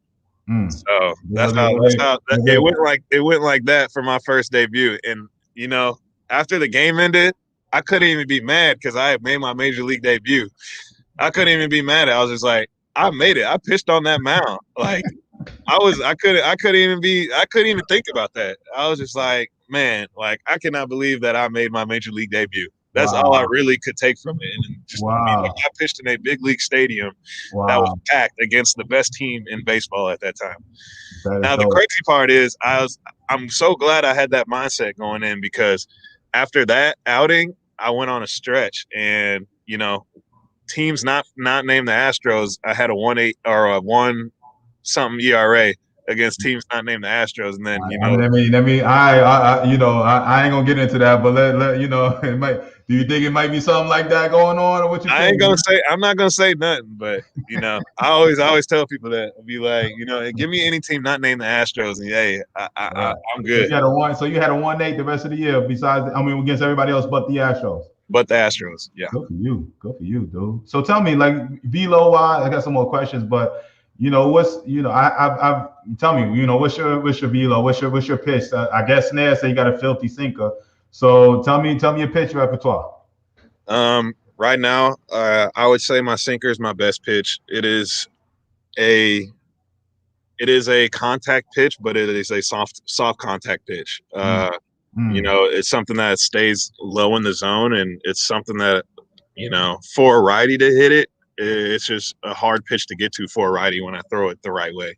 [SPEAKER 2] So
[SPEAKER 1] Was it, was it, was
[SPEAKER 2] it went like that for my first debut. And you know, after the game ended, I couldn't even be mad because I had made my major league debut. I couldn't even be mad. I was just like, I made it. I pitched on that mound. Like I couldn't even think about that. I was just like, man, like I cannot believe that I made my major league debut. That's all I
[SPEAKER 1] wow,
[SPEAKER 2] really could take from it. And just to be like,
[SPEAKER 1] wow,
[SPEAKER 2] I pitched in a big league stadium that was
[SPEAKER 1] wow.
[SPEAKER 2] packed against the best team in baseball at that time.
[SPEAKER 1] That is
[SPEAKER 2] Now the
[SPEAKER 1] dope.
[SPEAKER 2] crazy part is I'm so glad I had that mindset going in because after that outing, I went on a stretch and you know, teams not named the Astros, I had a 1.8 or a 1 something ERA against teams not named the Astros, and then you know
[SPEAKER 1] I ain't gonna get into that, but let you know, it might. Do you think it might be something like that going on, or what you
[SPEAKER 2] I
[SPEAKER 1] think?
[SPEAKER 2] ain't gonna say I'm not gonna say nothing, but you know I always tell people that I'll be like you know give me any team not named the Astros and hey I'm
[SPEAKER 1] So
[SPEAKER 2] good.
[SPEAKER 1] you had a one. So you had a 1.8 the rest of the year. Besides, I mean, against everybody else but the Astros.
[SPEAKER 2] But the Astros, yeah.
[SPEAKER 1] Good for you. Good for you, dude. So tell me, like velo wise, I got some more questions, but what's I've tell me, what's your velo, what's your pitch? I guess Snare say you got a filthy sinker. So tell me your pitch repertoire.
[SPEAKER 2] Right now, I would say my sinker is my best pitch. A it is a contact pitch, but it is a soft contact pitch. You
[SPEAKER 1] Mm.
[SPEAKER 2] know, it's something that stays low in the zone, and it's something that for a righty to hit it, it's just a hard pitch to get to for a righty when I throw it the right way.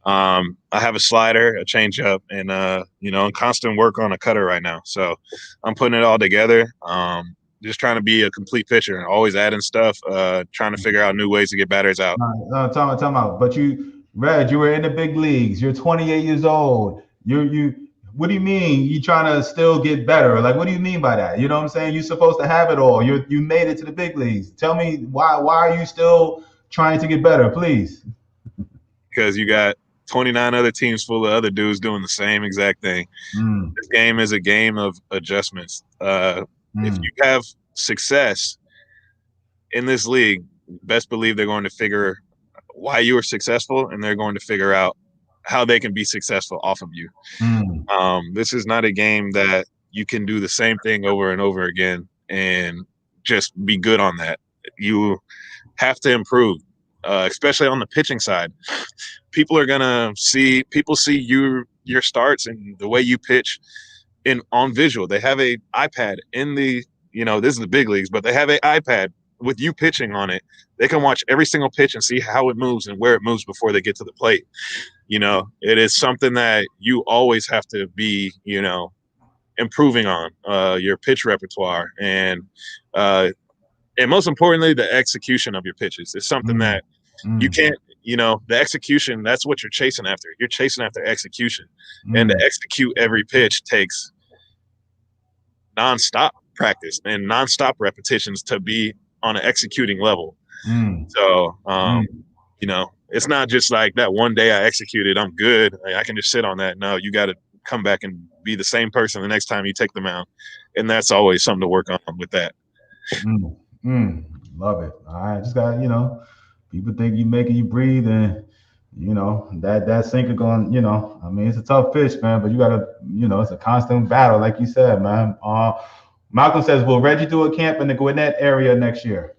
[SPEAKER 2] I have a slider, a changeup, and constant work on a cutter right now. So I'm putting it all together. Just trying to be a complete pitcher and always adding stuff, trying to figure out new ways to get batters out.
[SPEAKER 1] No, time out. But you were in the big leagues. You're 28 years old. You. What do you mean? You trying to still get better? Like, what do you mean by that? You know what I'm saying? You're supposed to have it all. You made it to the big leagues. Tell me why are you still trying to get better, please?
[SPEAKER 2] Because you got 29 other teams full of other dudes doing the same exact thing.
[SPEAKER 1] Mm,
[SPEAKER 2] This game is a game of adjustments. If
[SPEAKER 1] mm,
[SPEAKER 2] you have success in this league, best believe they're going to figure why you were successful, and they're going to figure out how they can be successful off of you.
[SPEAKER 1] mm,
[SPEAKER 2] This is not a game that you can do the same thing over and over again and just be good on that. You have to improve, especially on the pitching side. People see your starts and the way you pitch on visual. They have a iPad in this is the big leagues, but they have an iPad with you pitching on it. They can watch every single pitch and see how it moves and where it moves before they get to the plate. It is something that you always have to be, improving on your pitch repertoire and most importantly, the execution of your pitches. It's something
[SPEAKER 1] mm,
[SPEAKER 2] that you
[SPEAKER 1] mm,
[SPEAKER 2] can't, the execution, that's what you're chasing after. You're chasing after execution. And to
[SPEAKER 1] mm,
[SPEAKER 2] execute every pitch takes nonstop practice and nonstop repetitions to be on an executing level.
[SPEAKER 1] mm,
[SPEAKER 2] So,
[SPEAKER 1] mm.
[SPEAKER 2] it's not just like that one day I executed, I'm good. Like, I can just sit on that. No, you got to come back and be the same person the next time you take them out. And that's always something to work on with that.
[SPEAKER 1] Mm, love it. All right, just got people think you making you breathe, and that sinker going. I mean, it's a tough pitch, man. But you gotta, it's a constant battle, like you said, man. Malcolm says, will Reggie do a camp in the Gwinnett area next year?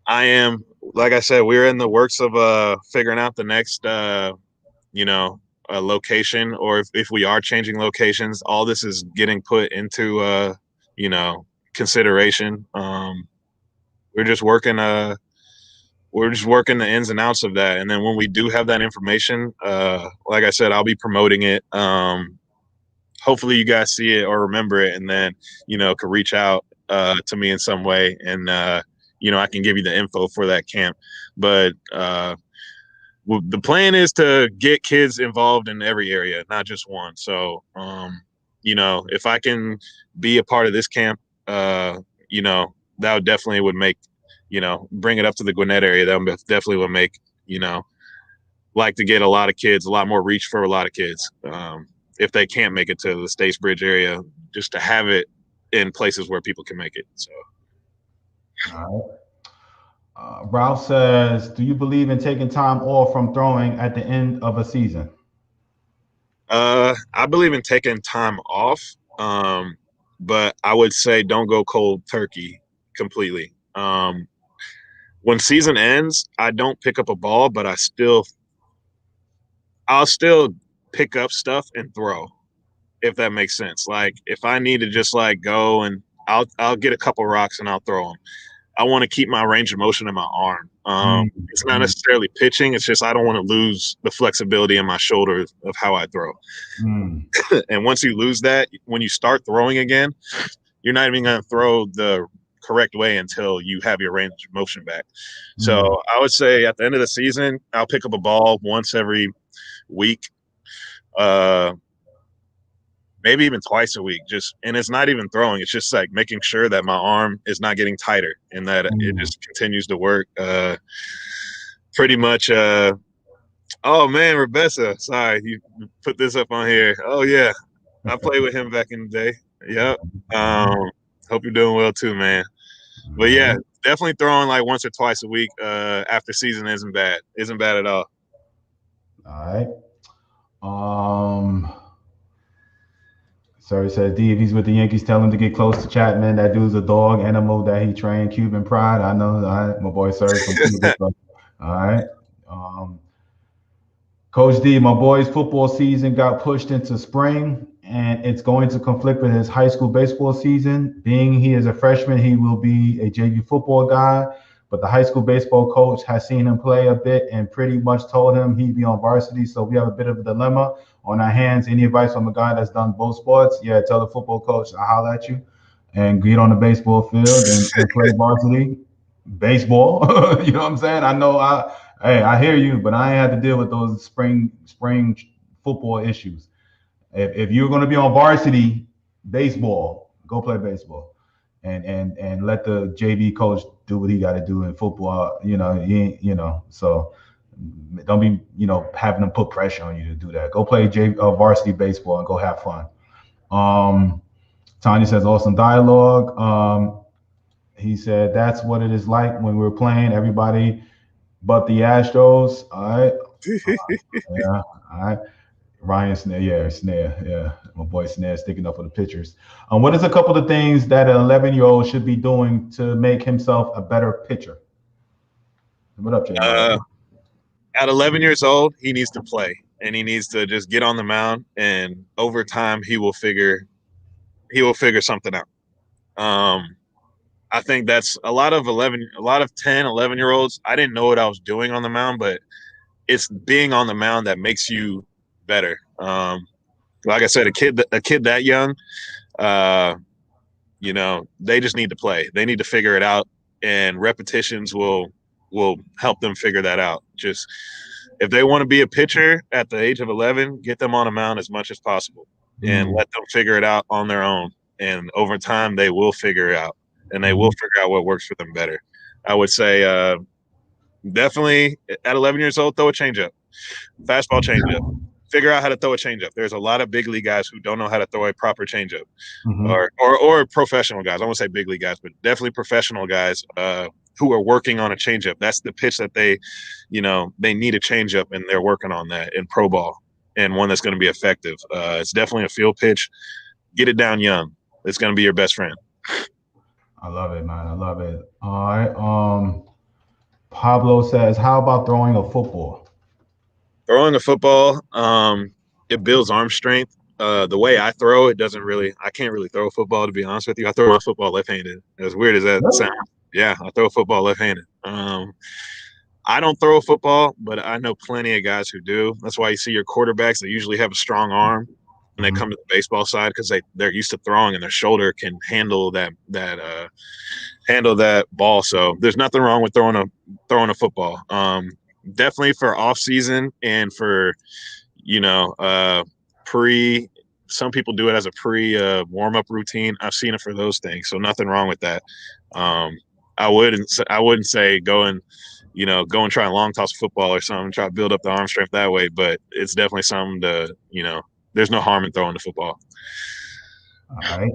[SPEAKER 2] I am, like I said, we're in the works of figuring out the next, location, or if we are changing locations. All this is getting put into, consideration. We're just working the ins and outs of that, and then when we do have that information, like I said, I'll be promoting it. Hopefully you guys see it or remember it, and then could reach out to me in some way, and I can give you the info for that camp. But the plan is to get kids involved in every area, not just one. So if I can be a part of this camp, that would definitely would make bring it up to the Gwinnett area. That would definitely would make like to get a lot of kids, a lot more reach for a lot of kids. If they can't make it to the Statesbridge area, just to have it in places where people can make it. So.
[SPEAKER 1] All right. Ralph says, do you believe in taking time off from throwing at the end of a season?
[SPEAKER 2] I believe in taking time off, but I would say don't go cold turkey completely. When season ends, I don't pick up a ball, but I'll still pick up stuff and throw, if that makes sense. Like if I need to just like go and I'll get a couple rocks and I'll throw them. I want to keep my range of motion in my arm. It's not
[SPEAKER 1] Mm,
[SPEAKER 2] necessarily pitching. It's just I don't want to lose the flexibility in my shoulder of how I throw.
[SPEAKER 1] mm,
[SPEAKER 2] And once you lose that, when you start throwing again, you're not even going to throw the correct way until you have your range of motion back. So
[SPEAKER 1] mm,
[SPEAKER 2] I would say at the end of the season, I'll pick up a ball once every week, uh, maybe even twice a week. And it's not even throwing; it's just like making sure that my arm is not getting tighter and that it
[SPEAKER 1] mm.
[SPEAKER 2] just continues to work. Pretty much. Oh man, Rebecca, sorry you put this up on here. Oh yeah, I played with him back in the day. Yep. Hope you're doing well too, man. But
[SPEAKER 1] All
[SPEAKER 2] yeah,
[SPEAKER 1] right.
[SPEAKER 2] definitely throwing like once or twice a week after season isn't bad. Isn't bad at all.
[SPEAKER 1] All right. So he says, D, if he's with the Yankees, tell him to get close to Chapman. That dude's a dog animal that he trained. Cuban pride. I know. All right. My boy Serge from Cuba. So, all right. Um, Coach D, my boy's football season got pushed into spring, and it's going to conflict with his high school baseball season. Being he is a freshman, he will be a JV football guy, but the high school baseball coach has seen him play a bit and pretty much told him he'd be on varsity. So we have a bit of a dilemma on our hands. Any advice from a guy that's done both sports? Yeah, tell the football coach I'll holler at you and get on the baseball field and play varsity baseball. You know what I'm saying? I know hey, I hear you, but I ain't had to deal with those spring football issues. If you're going to be on varsity baseball, go play baseball, and let the JV coach do what he got to do in football. So don't be having them put pressure on you to do that. Go play varsity baseball and go have fun. Um, Tanya says awesome dialogue. He said that's what it is like when we're playing. Everybody but the Astros. All right. Yeah. All right. Ryan Snare, yeah, Snare, yeah, my boy Snare sticking up for the pitchers. What is a couple of things that an 11-year-old should be doing to make himself a better pitcher? What up, Jay
[SPEAKER 2] uh,
[SPEAKER 1] Martin?
[SPEAKER 2] at 11 years old, he needs to play and he needs to just get on the mound. And over time, he will figure something out. Um, I think that's a lot of 10, 11 year olds. I didn't know what I was doing on the mound, but it's being on the mound that makes you better. Like I said, a kid that young, uh, they just need to play. They need to figure it out, and repetitions will help them figure that out. Just if they want to be a pitcher at the age of 11, get them on a mound as much as possible, and
[SPEAKER 1] Mm,
[SPEAKER 2] let them figure it out on their own. And over time, they will figure it out, and they will
[SPEAKER 1] mm,
[SPEAKER 2] figure out what works for them better. I would say definitely at 11 years old, throw a changeup, fastball changeup. Figure out how to throw a changeup. There's a lot of big league guys who don't know how to throw a proper changeup,
[SPEAKER 1] mm,
[SPEAKER 2] or professional guys. I won't say big league guys, but definitely professional guys who are working on a changeup. That's the pitch that they need a changeup, and they're working on that in pro ball, and one that's going to be effective. It's definitely a field pitch. Get it down young. It's going to be your best friend.
[SPEAKER 1] I love it, man. I love it. All right. Pablo says, how about throwing a football?
[SPEAKER 2] Throwing a football, it builds arm strength. The way I throw, I can't really throw a football, to be honest with you. I throw my football left-handed. As weird as that
[SPEAKER 1] Really?
[SPEAKER 2] sounds. Yeah, I throw a football left-handed. I don't throw a football, but I know plenty of guys who do. That's why you see your quarterbacks, they usually have a strong arm when they
[SPEAKER 1] Mhm.
[SPEAKER 2] come to the baseball side, because they're used to throwing and their shoulder can handle that ball. So there's nothing wrong with throwing a football. Definitely for off season and for pre. Some people do it as a pre warm up routine. I've seen it for those things, so nothing wrong with that. Um, I wouldn't say go and try and long toss a football or something, try to build up the arm strength that way. But it's definitely something there's no harm in throwing the football.
[SPEAKER 1] All right.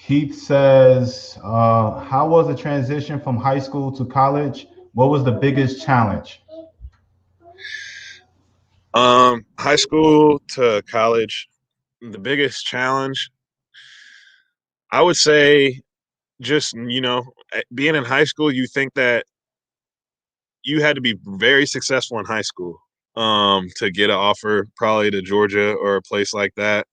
[SPEAKER 1] Keith says, how was the transition from high school to college? What was the biggest challenge?
[SPEAKER 2] High school to college, the biggest challenge, I would say, just being in high school, you think that you had to be very successful in high school to get an offer probably to Georgia or a place like that,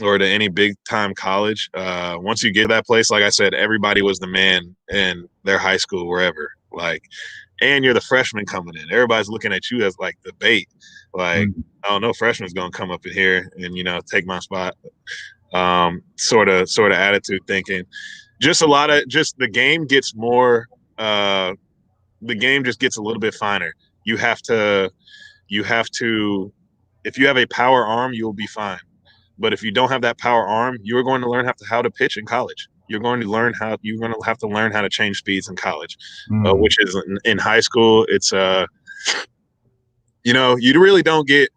[SPEAKER 2] or to any big time college. Once you get to that place, like I said, everybody was the man in their high school, wherever. Like, and you're the freshman coming in. Everybody's looking at you as like the bait. Like, oh, no freshman's gonna come up in here and take my spot. Sort of attitude thinking. Just a lot of the game gets more. The game just gets a little bit finer. You have to, if you have a power arm, you'll be fine. But if you don't have that power arm, you're going to learn how to pitch in college. You're going to have to learn how to change speeds in college, which is in high school. It's you really don't get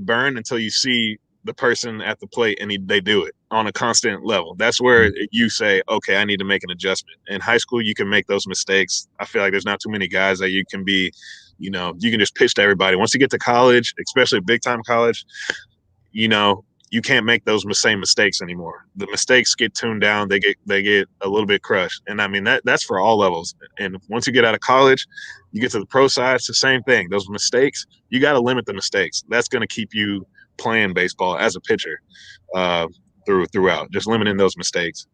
[SPEAKER 2] burned until you see the person at the plate and they do it on a constant level. That's where you say, okay, I need to make an adjustment. In high school, you can make those mistakes. I feel like there's not too many guys that you can be, you can just pitch to everybody. Once you get to college, especially big time college, you can't make those same mistakes anymore. The mistakes get tuned down. They get a little bit crushed. And I mean, that's for all levels. And once you get out of college, you get to the pro side, it's the same thing. Those mistakes, you got to limit the mistakes. That's going to keep you playing baseball as a pitcher throughout, just limiting those mistakes.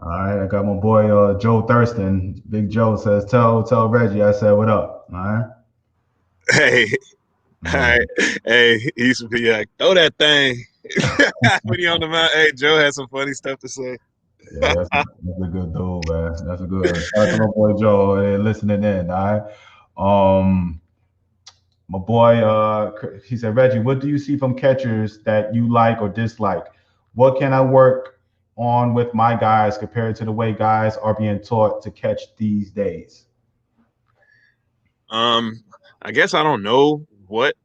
[SPEAKER 1] All right, I got my boy Joe Thurston. Big Joe says, tell Reggie I said what up. All right.
[SPEAKER 2] Hey, all right. Hey, he used to be like, throw that thing. When you on the mound, hey, Joe has some funny stuff to say.
[SPEAKER 1] Yeah, that's a good dude, man. That's a good one. Shout out to my boy Joe listening in. All right. My boy, he said, Reggie, what do you see from catchers that you like or dislike? What can I work on with my guys compared to the way guys are being taught to catch these days?
[SPEAKER 2] I guess I don't know what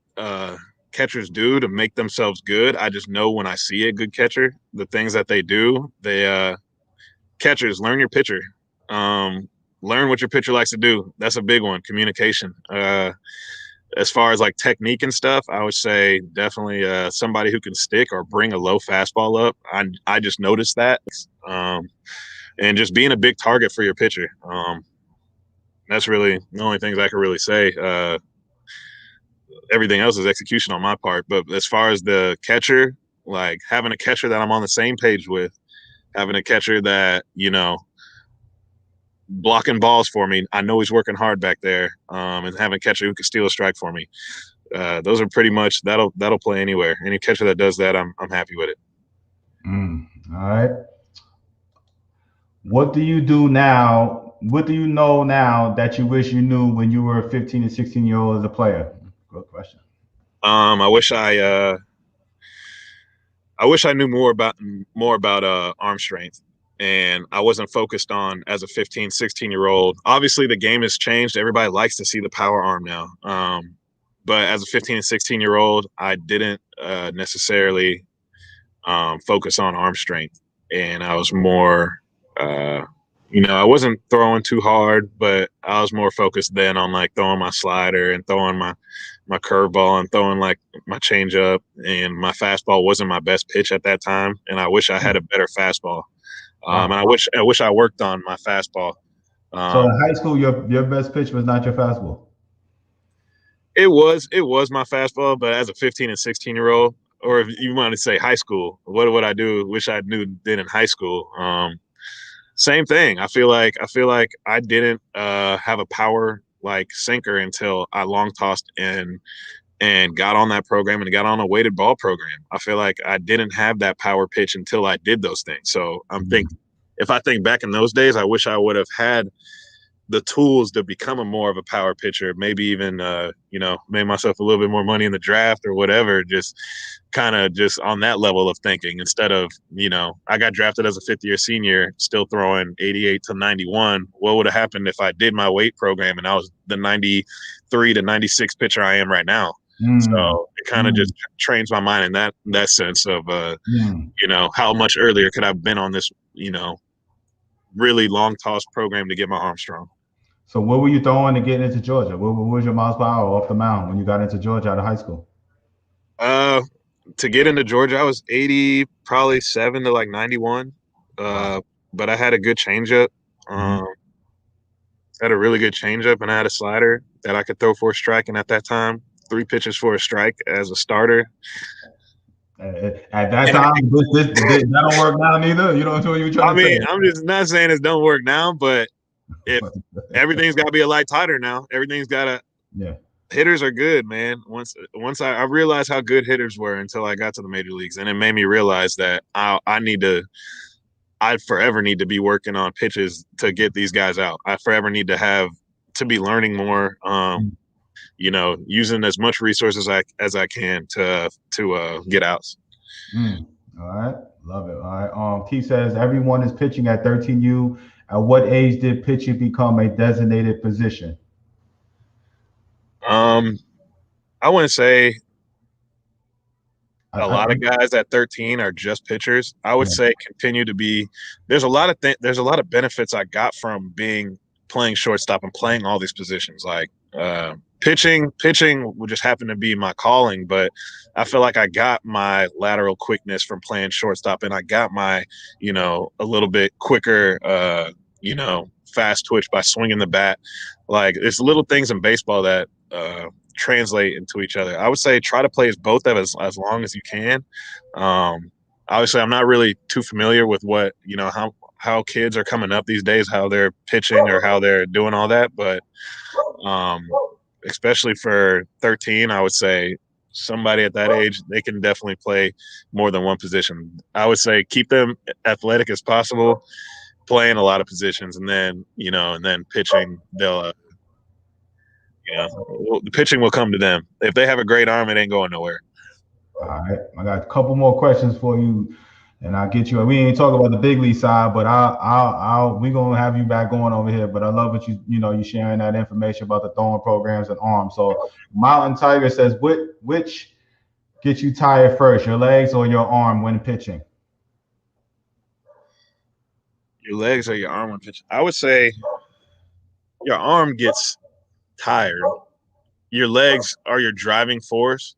[SPEAKER 2] catchers do to make themselves good. I just know when I see a good catcher, the things that they do. Catchers, learn your pitcher. Learn what your pitcher likes to do. That's a big one. Communication. As far as like technique and stuff, I would say definitely somebody who can stick or bring a low fastball up. I just noticed that. And just being a big target for your pitcher. That's really the only things I can really say. Everything else is execution on my part. But as far as the catcher, like having a catcher that I'm on the same page with, having a catcher that, blocking balls for me. I know he's working hard back there, and having a catcher who can steal a strike for me. Those are pretty much that'll play anywhere. Any catcher that does that, I'm happy with it.
[SPEAKER 1] All right. What do you do now? What do you know now that you wish you knew when you were 15 and 16-year-old as a player? Good question.
[SPEAKER 2] I wish I knew more about arm strength. And I wasn't focused on as a 15, 16-year-old. Obviously, the game has changed. Everybody likes to see the power arm now. But as a 15 and 16-year-old, I didn't necessarily focus on arm strength. And I was more, I wasn't throwing too hard, but I was more focused then on like throwing my slider and throwing my curveball and throwing like my changeup. And my fastball wasn't my best pitch at that time. And I wish I had a better fastball. And I wish I worked on my fastball.
[SPEAKER 1] So in high school, your best pitch was not your fastball.
[SPEAKER 2] It was my fastball, but as a 15 and 16-year-old, or if you want to say high school, what would I do? Wish I knew then in high school. Same thing. I feel like I didn't have a power like sinker until I long tossed and got on that program and got on a weighted ball program. I feel like I didn't have that power pitch until I did those things. So if I think back in those days, I wish I would have had the tools to become more of a power pitcher, maybe even, made myself a little bit more money in the draft or whatever, just kind of just on that level of thinking instead of, I got drafted as a fifth-year senior, still throwing 88 to 91. What would have happened if I did my weight program and I was the 93 to 96 pitcher I am right now? So it kind of just trains my mind in that sense of, you know, how much earlier could I have been on this, you know, really long toss program to get my arm strong.
[SPEAKER 1] So what were you throwing to get into Georgia? What was your miles per hour off the mound when you got into Georgia out of high school?
[SPEAKER 2] To get into Georgia, I was 80, probably 7 to like 91. But I had a good changeup. Had a really good changeup, and I had a slider that I could throw for a strike. And at that time, 3 pitches for a strike as a starter.
[SPEAKER 1] At that time, that don't work now neither. You know what you're trying to say?
[SPEAKER 2] I'm just not saying it don't work now, but if everything's got to be a light tighter now, everything's got to.
[SPEAKER 1] Yeah.
[SPEAKER 2] Hitters are good, man. Once I realized how good hitters were until I got to the major leagues, and it made me realize that I forever need to be working on pitches to get these guys out. I forever need to be learning more. You know, using as much resources as I can to get outs.
[SPEAKER 1] All right, love it. All right. Keith says everyone is pitching at 13U. At what age did pitching become a designated position?
[SPEAKER 2] I wouldn't say a lot of guys at 13 are just pitchers. I would say continue to be. There's a lot of benefits I got from playing shortstop and playing all these positions. Like pitching would just happen to be my calling, but I feel like I got my lateral quickness from playing shortstop, and I got my, you know, a little bit quicker, you know, fast twitch by swinging the bat. Like it's little things in baseball that translate into each other. I would say try to play both of as long as you can. Obviously, I'm not really too familiar with what, you know, how kids are coming up these days, how they're pitching or how they're doing all that. But especially for 13, I would say somebody at that age, they can definitely play more than one position. I would say keep them athletic as possible, playing a lot of positions, and then, you know, and then pitching, they'll the pitching will come to them. If they have a great arm, it ain't going nowhere.
[SPEAKER 1] All right, I got a couple more questions for you, and I'll get you. We ain't talking about the big league side, but we gonna have you back going over here. But I love what you sharing that information about the throwing programs and arms. So Mountain Tiger says, which gets you tired first, your legs or your arm when pitching?
[SPEAKER 2] Your legs or your arm when pitching? I would say your arm gets tired. Your legs are your driving force.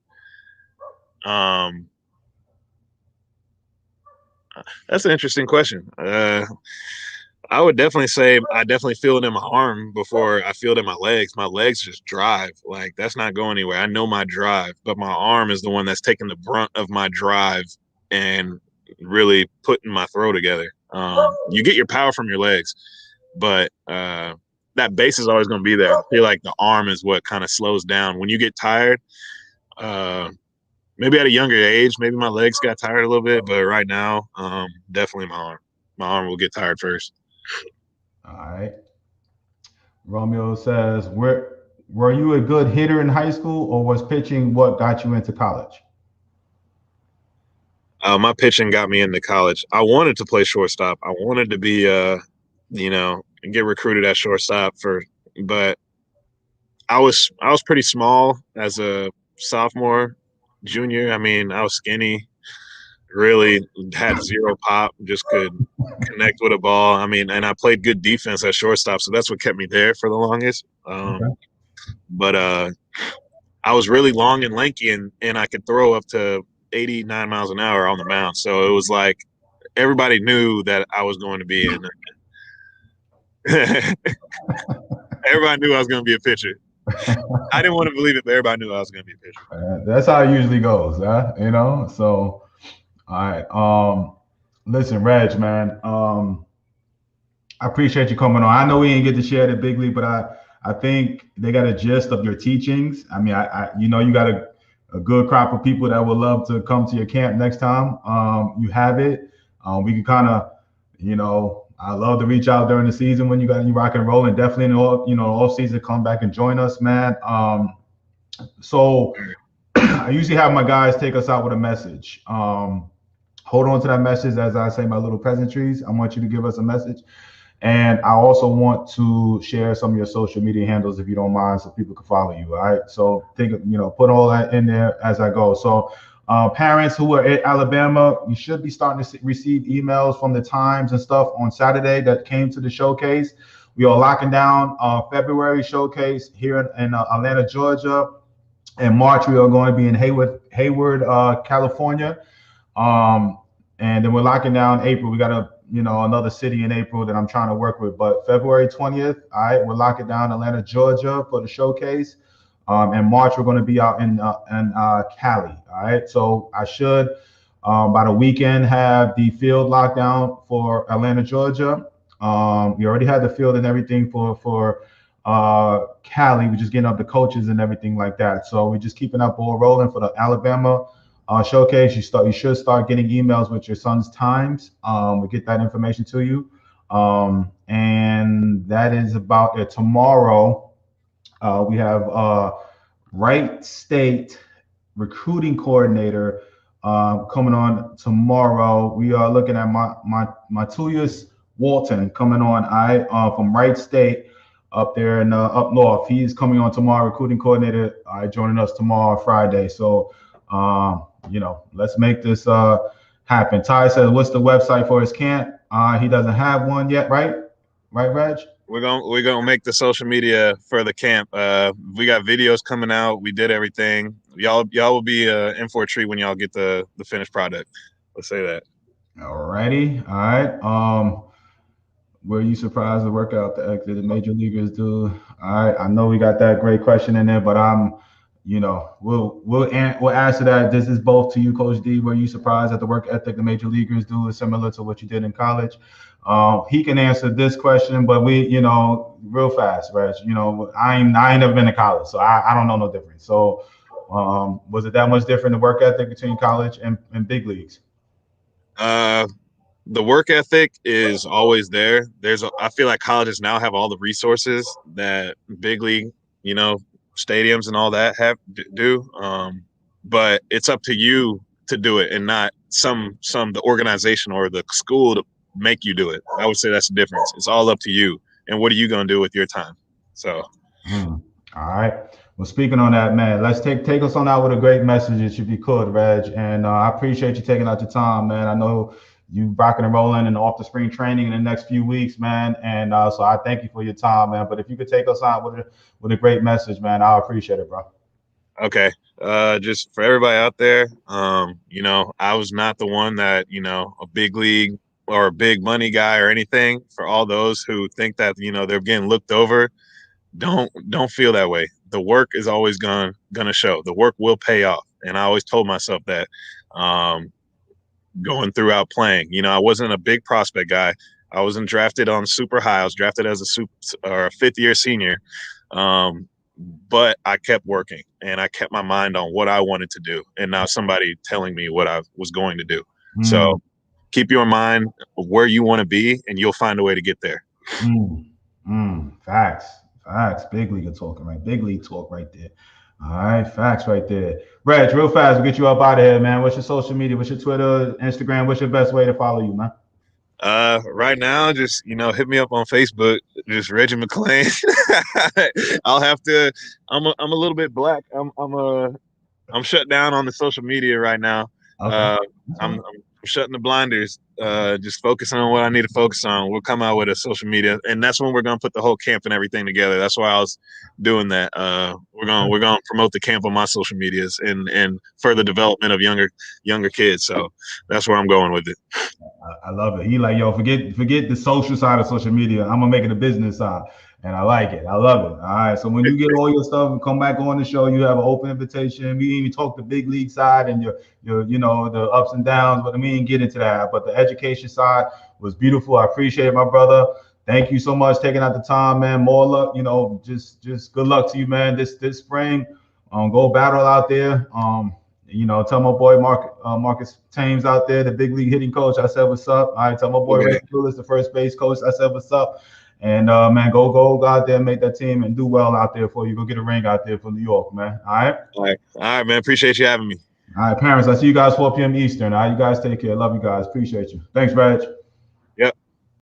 [SPEAKER 2] That's an interesting question. I would definitely say I definitely feel it in my arm before I feel it in my legs. My legs just drive. Like that's not going anywhere. I know my drive, but my arm is the one that's taking the brunt of my drive and really putting my throw together. You get your power from your legs, but that base is always going to be there. I feel like the arm is what kind of slows down. When you get tired, maybe at a younger age, maybe my legs got tired a little bit, but right now, definitely my arm. My arm will get tired first.
[SPEAKER 1] All right. Romeo says, were you a good hitter in high school, or was pitching what got you into college?
[SPEAKER 2] My pitching got me into college. I wanted to play shortstop. I wanted to be, get recruited at shortstop but I was pretty small as a sophomore, junior. I mean, I was skinny, really had zero pop, just could connect with a ball. I mean, and I played good defense at shortstop, so that's what kept me there for the longest. But I was really long and lanky, and I could throw up to 89 miles an hour on the mound. So it was like everybody knew that I was going to be in. Everybody knew I was going to be a pitcher. I didn't want to believe it, but everybody knew I was going to be a pitcher.
[SPEAKER 1] That's how it usually goes, huh? You know? So, all right. Listen, Reg, man, I appreciate you coming on. I know we didn't get to share the big league, but I think they got a gist of your teachings. I mean, you got a good crop of people that would love to come to your camp next time. You have it. We can kind of, I love to reach out during the season when you rock and roll, and definitely in the off season, come back and join us, man. So I usually have my guys take us out with a message. Hold on to that message as I say my little pleasantries. I want you to give us a message. And I also want to share some of your social media handles if you don't mind, so people can follow you. All right. So put all that in there as I go. So parents who are in Alabama, you should be starting to receive emails from the Times and stuff on Saturday that came to the showcase. We are locking down February showcase here in Atlanta, Georgia. In March, we are going to be in Hayward, California. And then we're locking down April. We got another city in April that I'm trying to work with. But February 20th, all right, we're locking down Atlanta, Georgia for the showcase. In March, we're going to be out in Cali. All right. So I should, by the weekend, have the field lockdown for Atlanta, Georgia. We already had the field and everything for Cali. We're just getting up the coaches and everything like that. So we're just keeping that ball rolling for the Alabama showcase. You should start getting emails with your son's times. We'll get that information to you. And that is about it. Tomorrow, we have Wright State recruiting coordinator coming on tomorrow. We are looking at Mathias Walton coming on from Wright State up there in up north. He's coming on tomorrow, recruiting coordinator, joining us tomorrow, Friday. So, let's make this happen. Ty says, what's the website for his camp? He doesn't have one yet, right? Right, Reg?
[SPEAKER 2] We're gonna make the social media for the camp. We got videos coming out. We did everything. Y'all will be in for a treat when y'all get the finished product. Let's say that.
[SPEAKER 1] Alrighty. All right. Were you surprised the workout that the major leaguers do? All right. I know we got that great question in there, but we'll answer that. This is both to you, Coach D. Were you surprised that the work ethic the major leaguers do is similar to what you did in college? He can answer this question, but real fast, Reg. I ain't never been to college, so I don't know no difference. So, was it that much different the work ethic between college and big leagues?
[SPEAKER 2] The work ethic is always there. I feel like colleges now have all the resources that big league, stadiums and all that do. But it's up to you to do it, and not the organization or the school to make you do it. I would say that's the difference. It's all up to you, and what are you going to do with your time? So,
[SPEAKER 1] all right. Well, speaking on that, man, let's take us on out with a great message if you could, Reg. And I appreciate you taking out your time, man. I know you rocking and rolling and off the spring training in the next few weeks, man. And so I thank you for your time, man. But if you could take us out with a great message, man, I appreciate it, bro.
[SPEAKER 2] Okay. Just for everybody out there, I was not the one that, a big league or a big money guy or anything. For all those who think that, they're getting looked over, don't feel that way. The work is always gonna show. The work will pay off. And I always told myself that going throughout playing. I wasn't a big prospect guy. I wasn't drafted on super high. I was drafted as a fifth-year senior. But I kept working, and I kept my mind on what I wanted to do, and now somebody telling me what I was going to do. So keep your mind where you want to be, and you'll find a way to get there.
[SPEAKER 1] Facts. Big league talking, right? Big league talk right there. All right, facts right there. Reg, real fast, we'll get you up out of here, man. What's your social media? What's your Twitter, Instagram? What's your best way to follow you, man?
[SPEAKER 2] Right now, just hit me up on Facebook. Just Reggie McClain. I'll have to. I'm a little bit black. I'm shut down on the social media right now. Okay. I'm shutting the blinders. Just focusing on what I need to focus on. We'll come out with a social media, and that's when we're gonna put the whole camp and everything together. That's why I was doing that. We're gonna promote the camp on my social medias and further development of younger kids. So that's where I'm going with it.
[SPEAKER 1] I love it. He like, yo, forget the social side of social media. I'm gonna make it a business side, and I like it. I love it. All right. So when you get all your stuff and come back on the show, you have an open invitation. We even talk the big league side and your the ups and downs, but we didn't get into that. But the education side was beautiful. I appreciate it, my brother. Thank you so much taking out the time, man. More luck. Just good luck to you, man. This spring, go battle out there. Tell my boy Marcus Thames out there, the big league hitting coach. I said, what's up? All right, tell my boy Ray Willis, the first base coach. I said, what's up? And man, go out there and make that team and do well out there for you. Go get a ring out there for New York, man. All right,
[SPEAKER 2] man. Appreciate you having me.
[SPEAKER 1] All right, parents. I see you guys 4 p.m. Eastern. All right, you guys take care. Love you guys. Appreciate you. Thanks, Reg.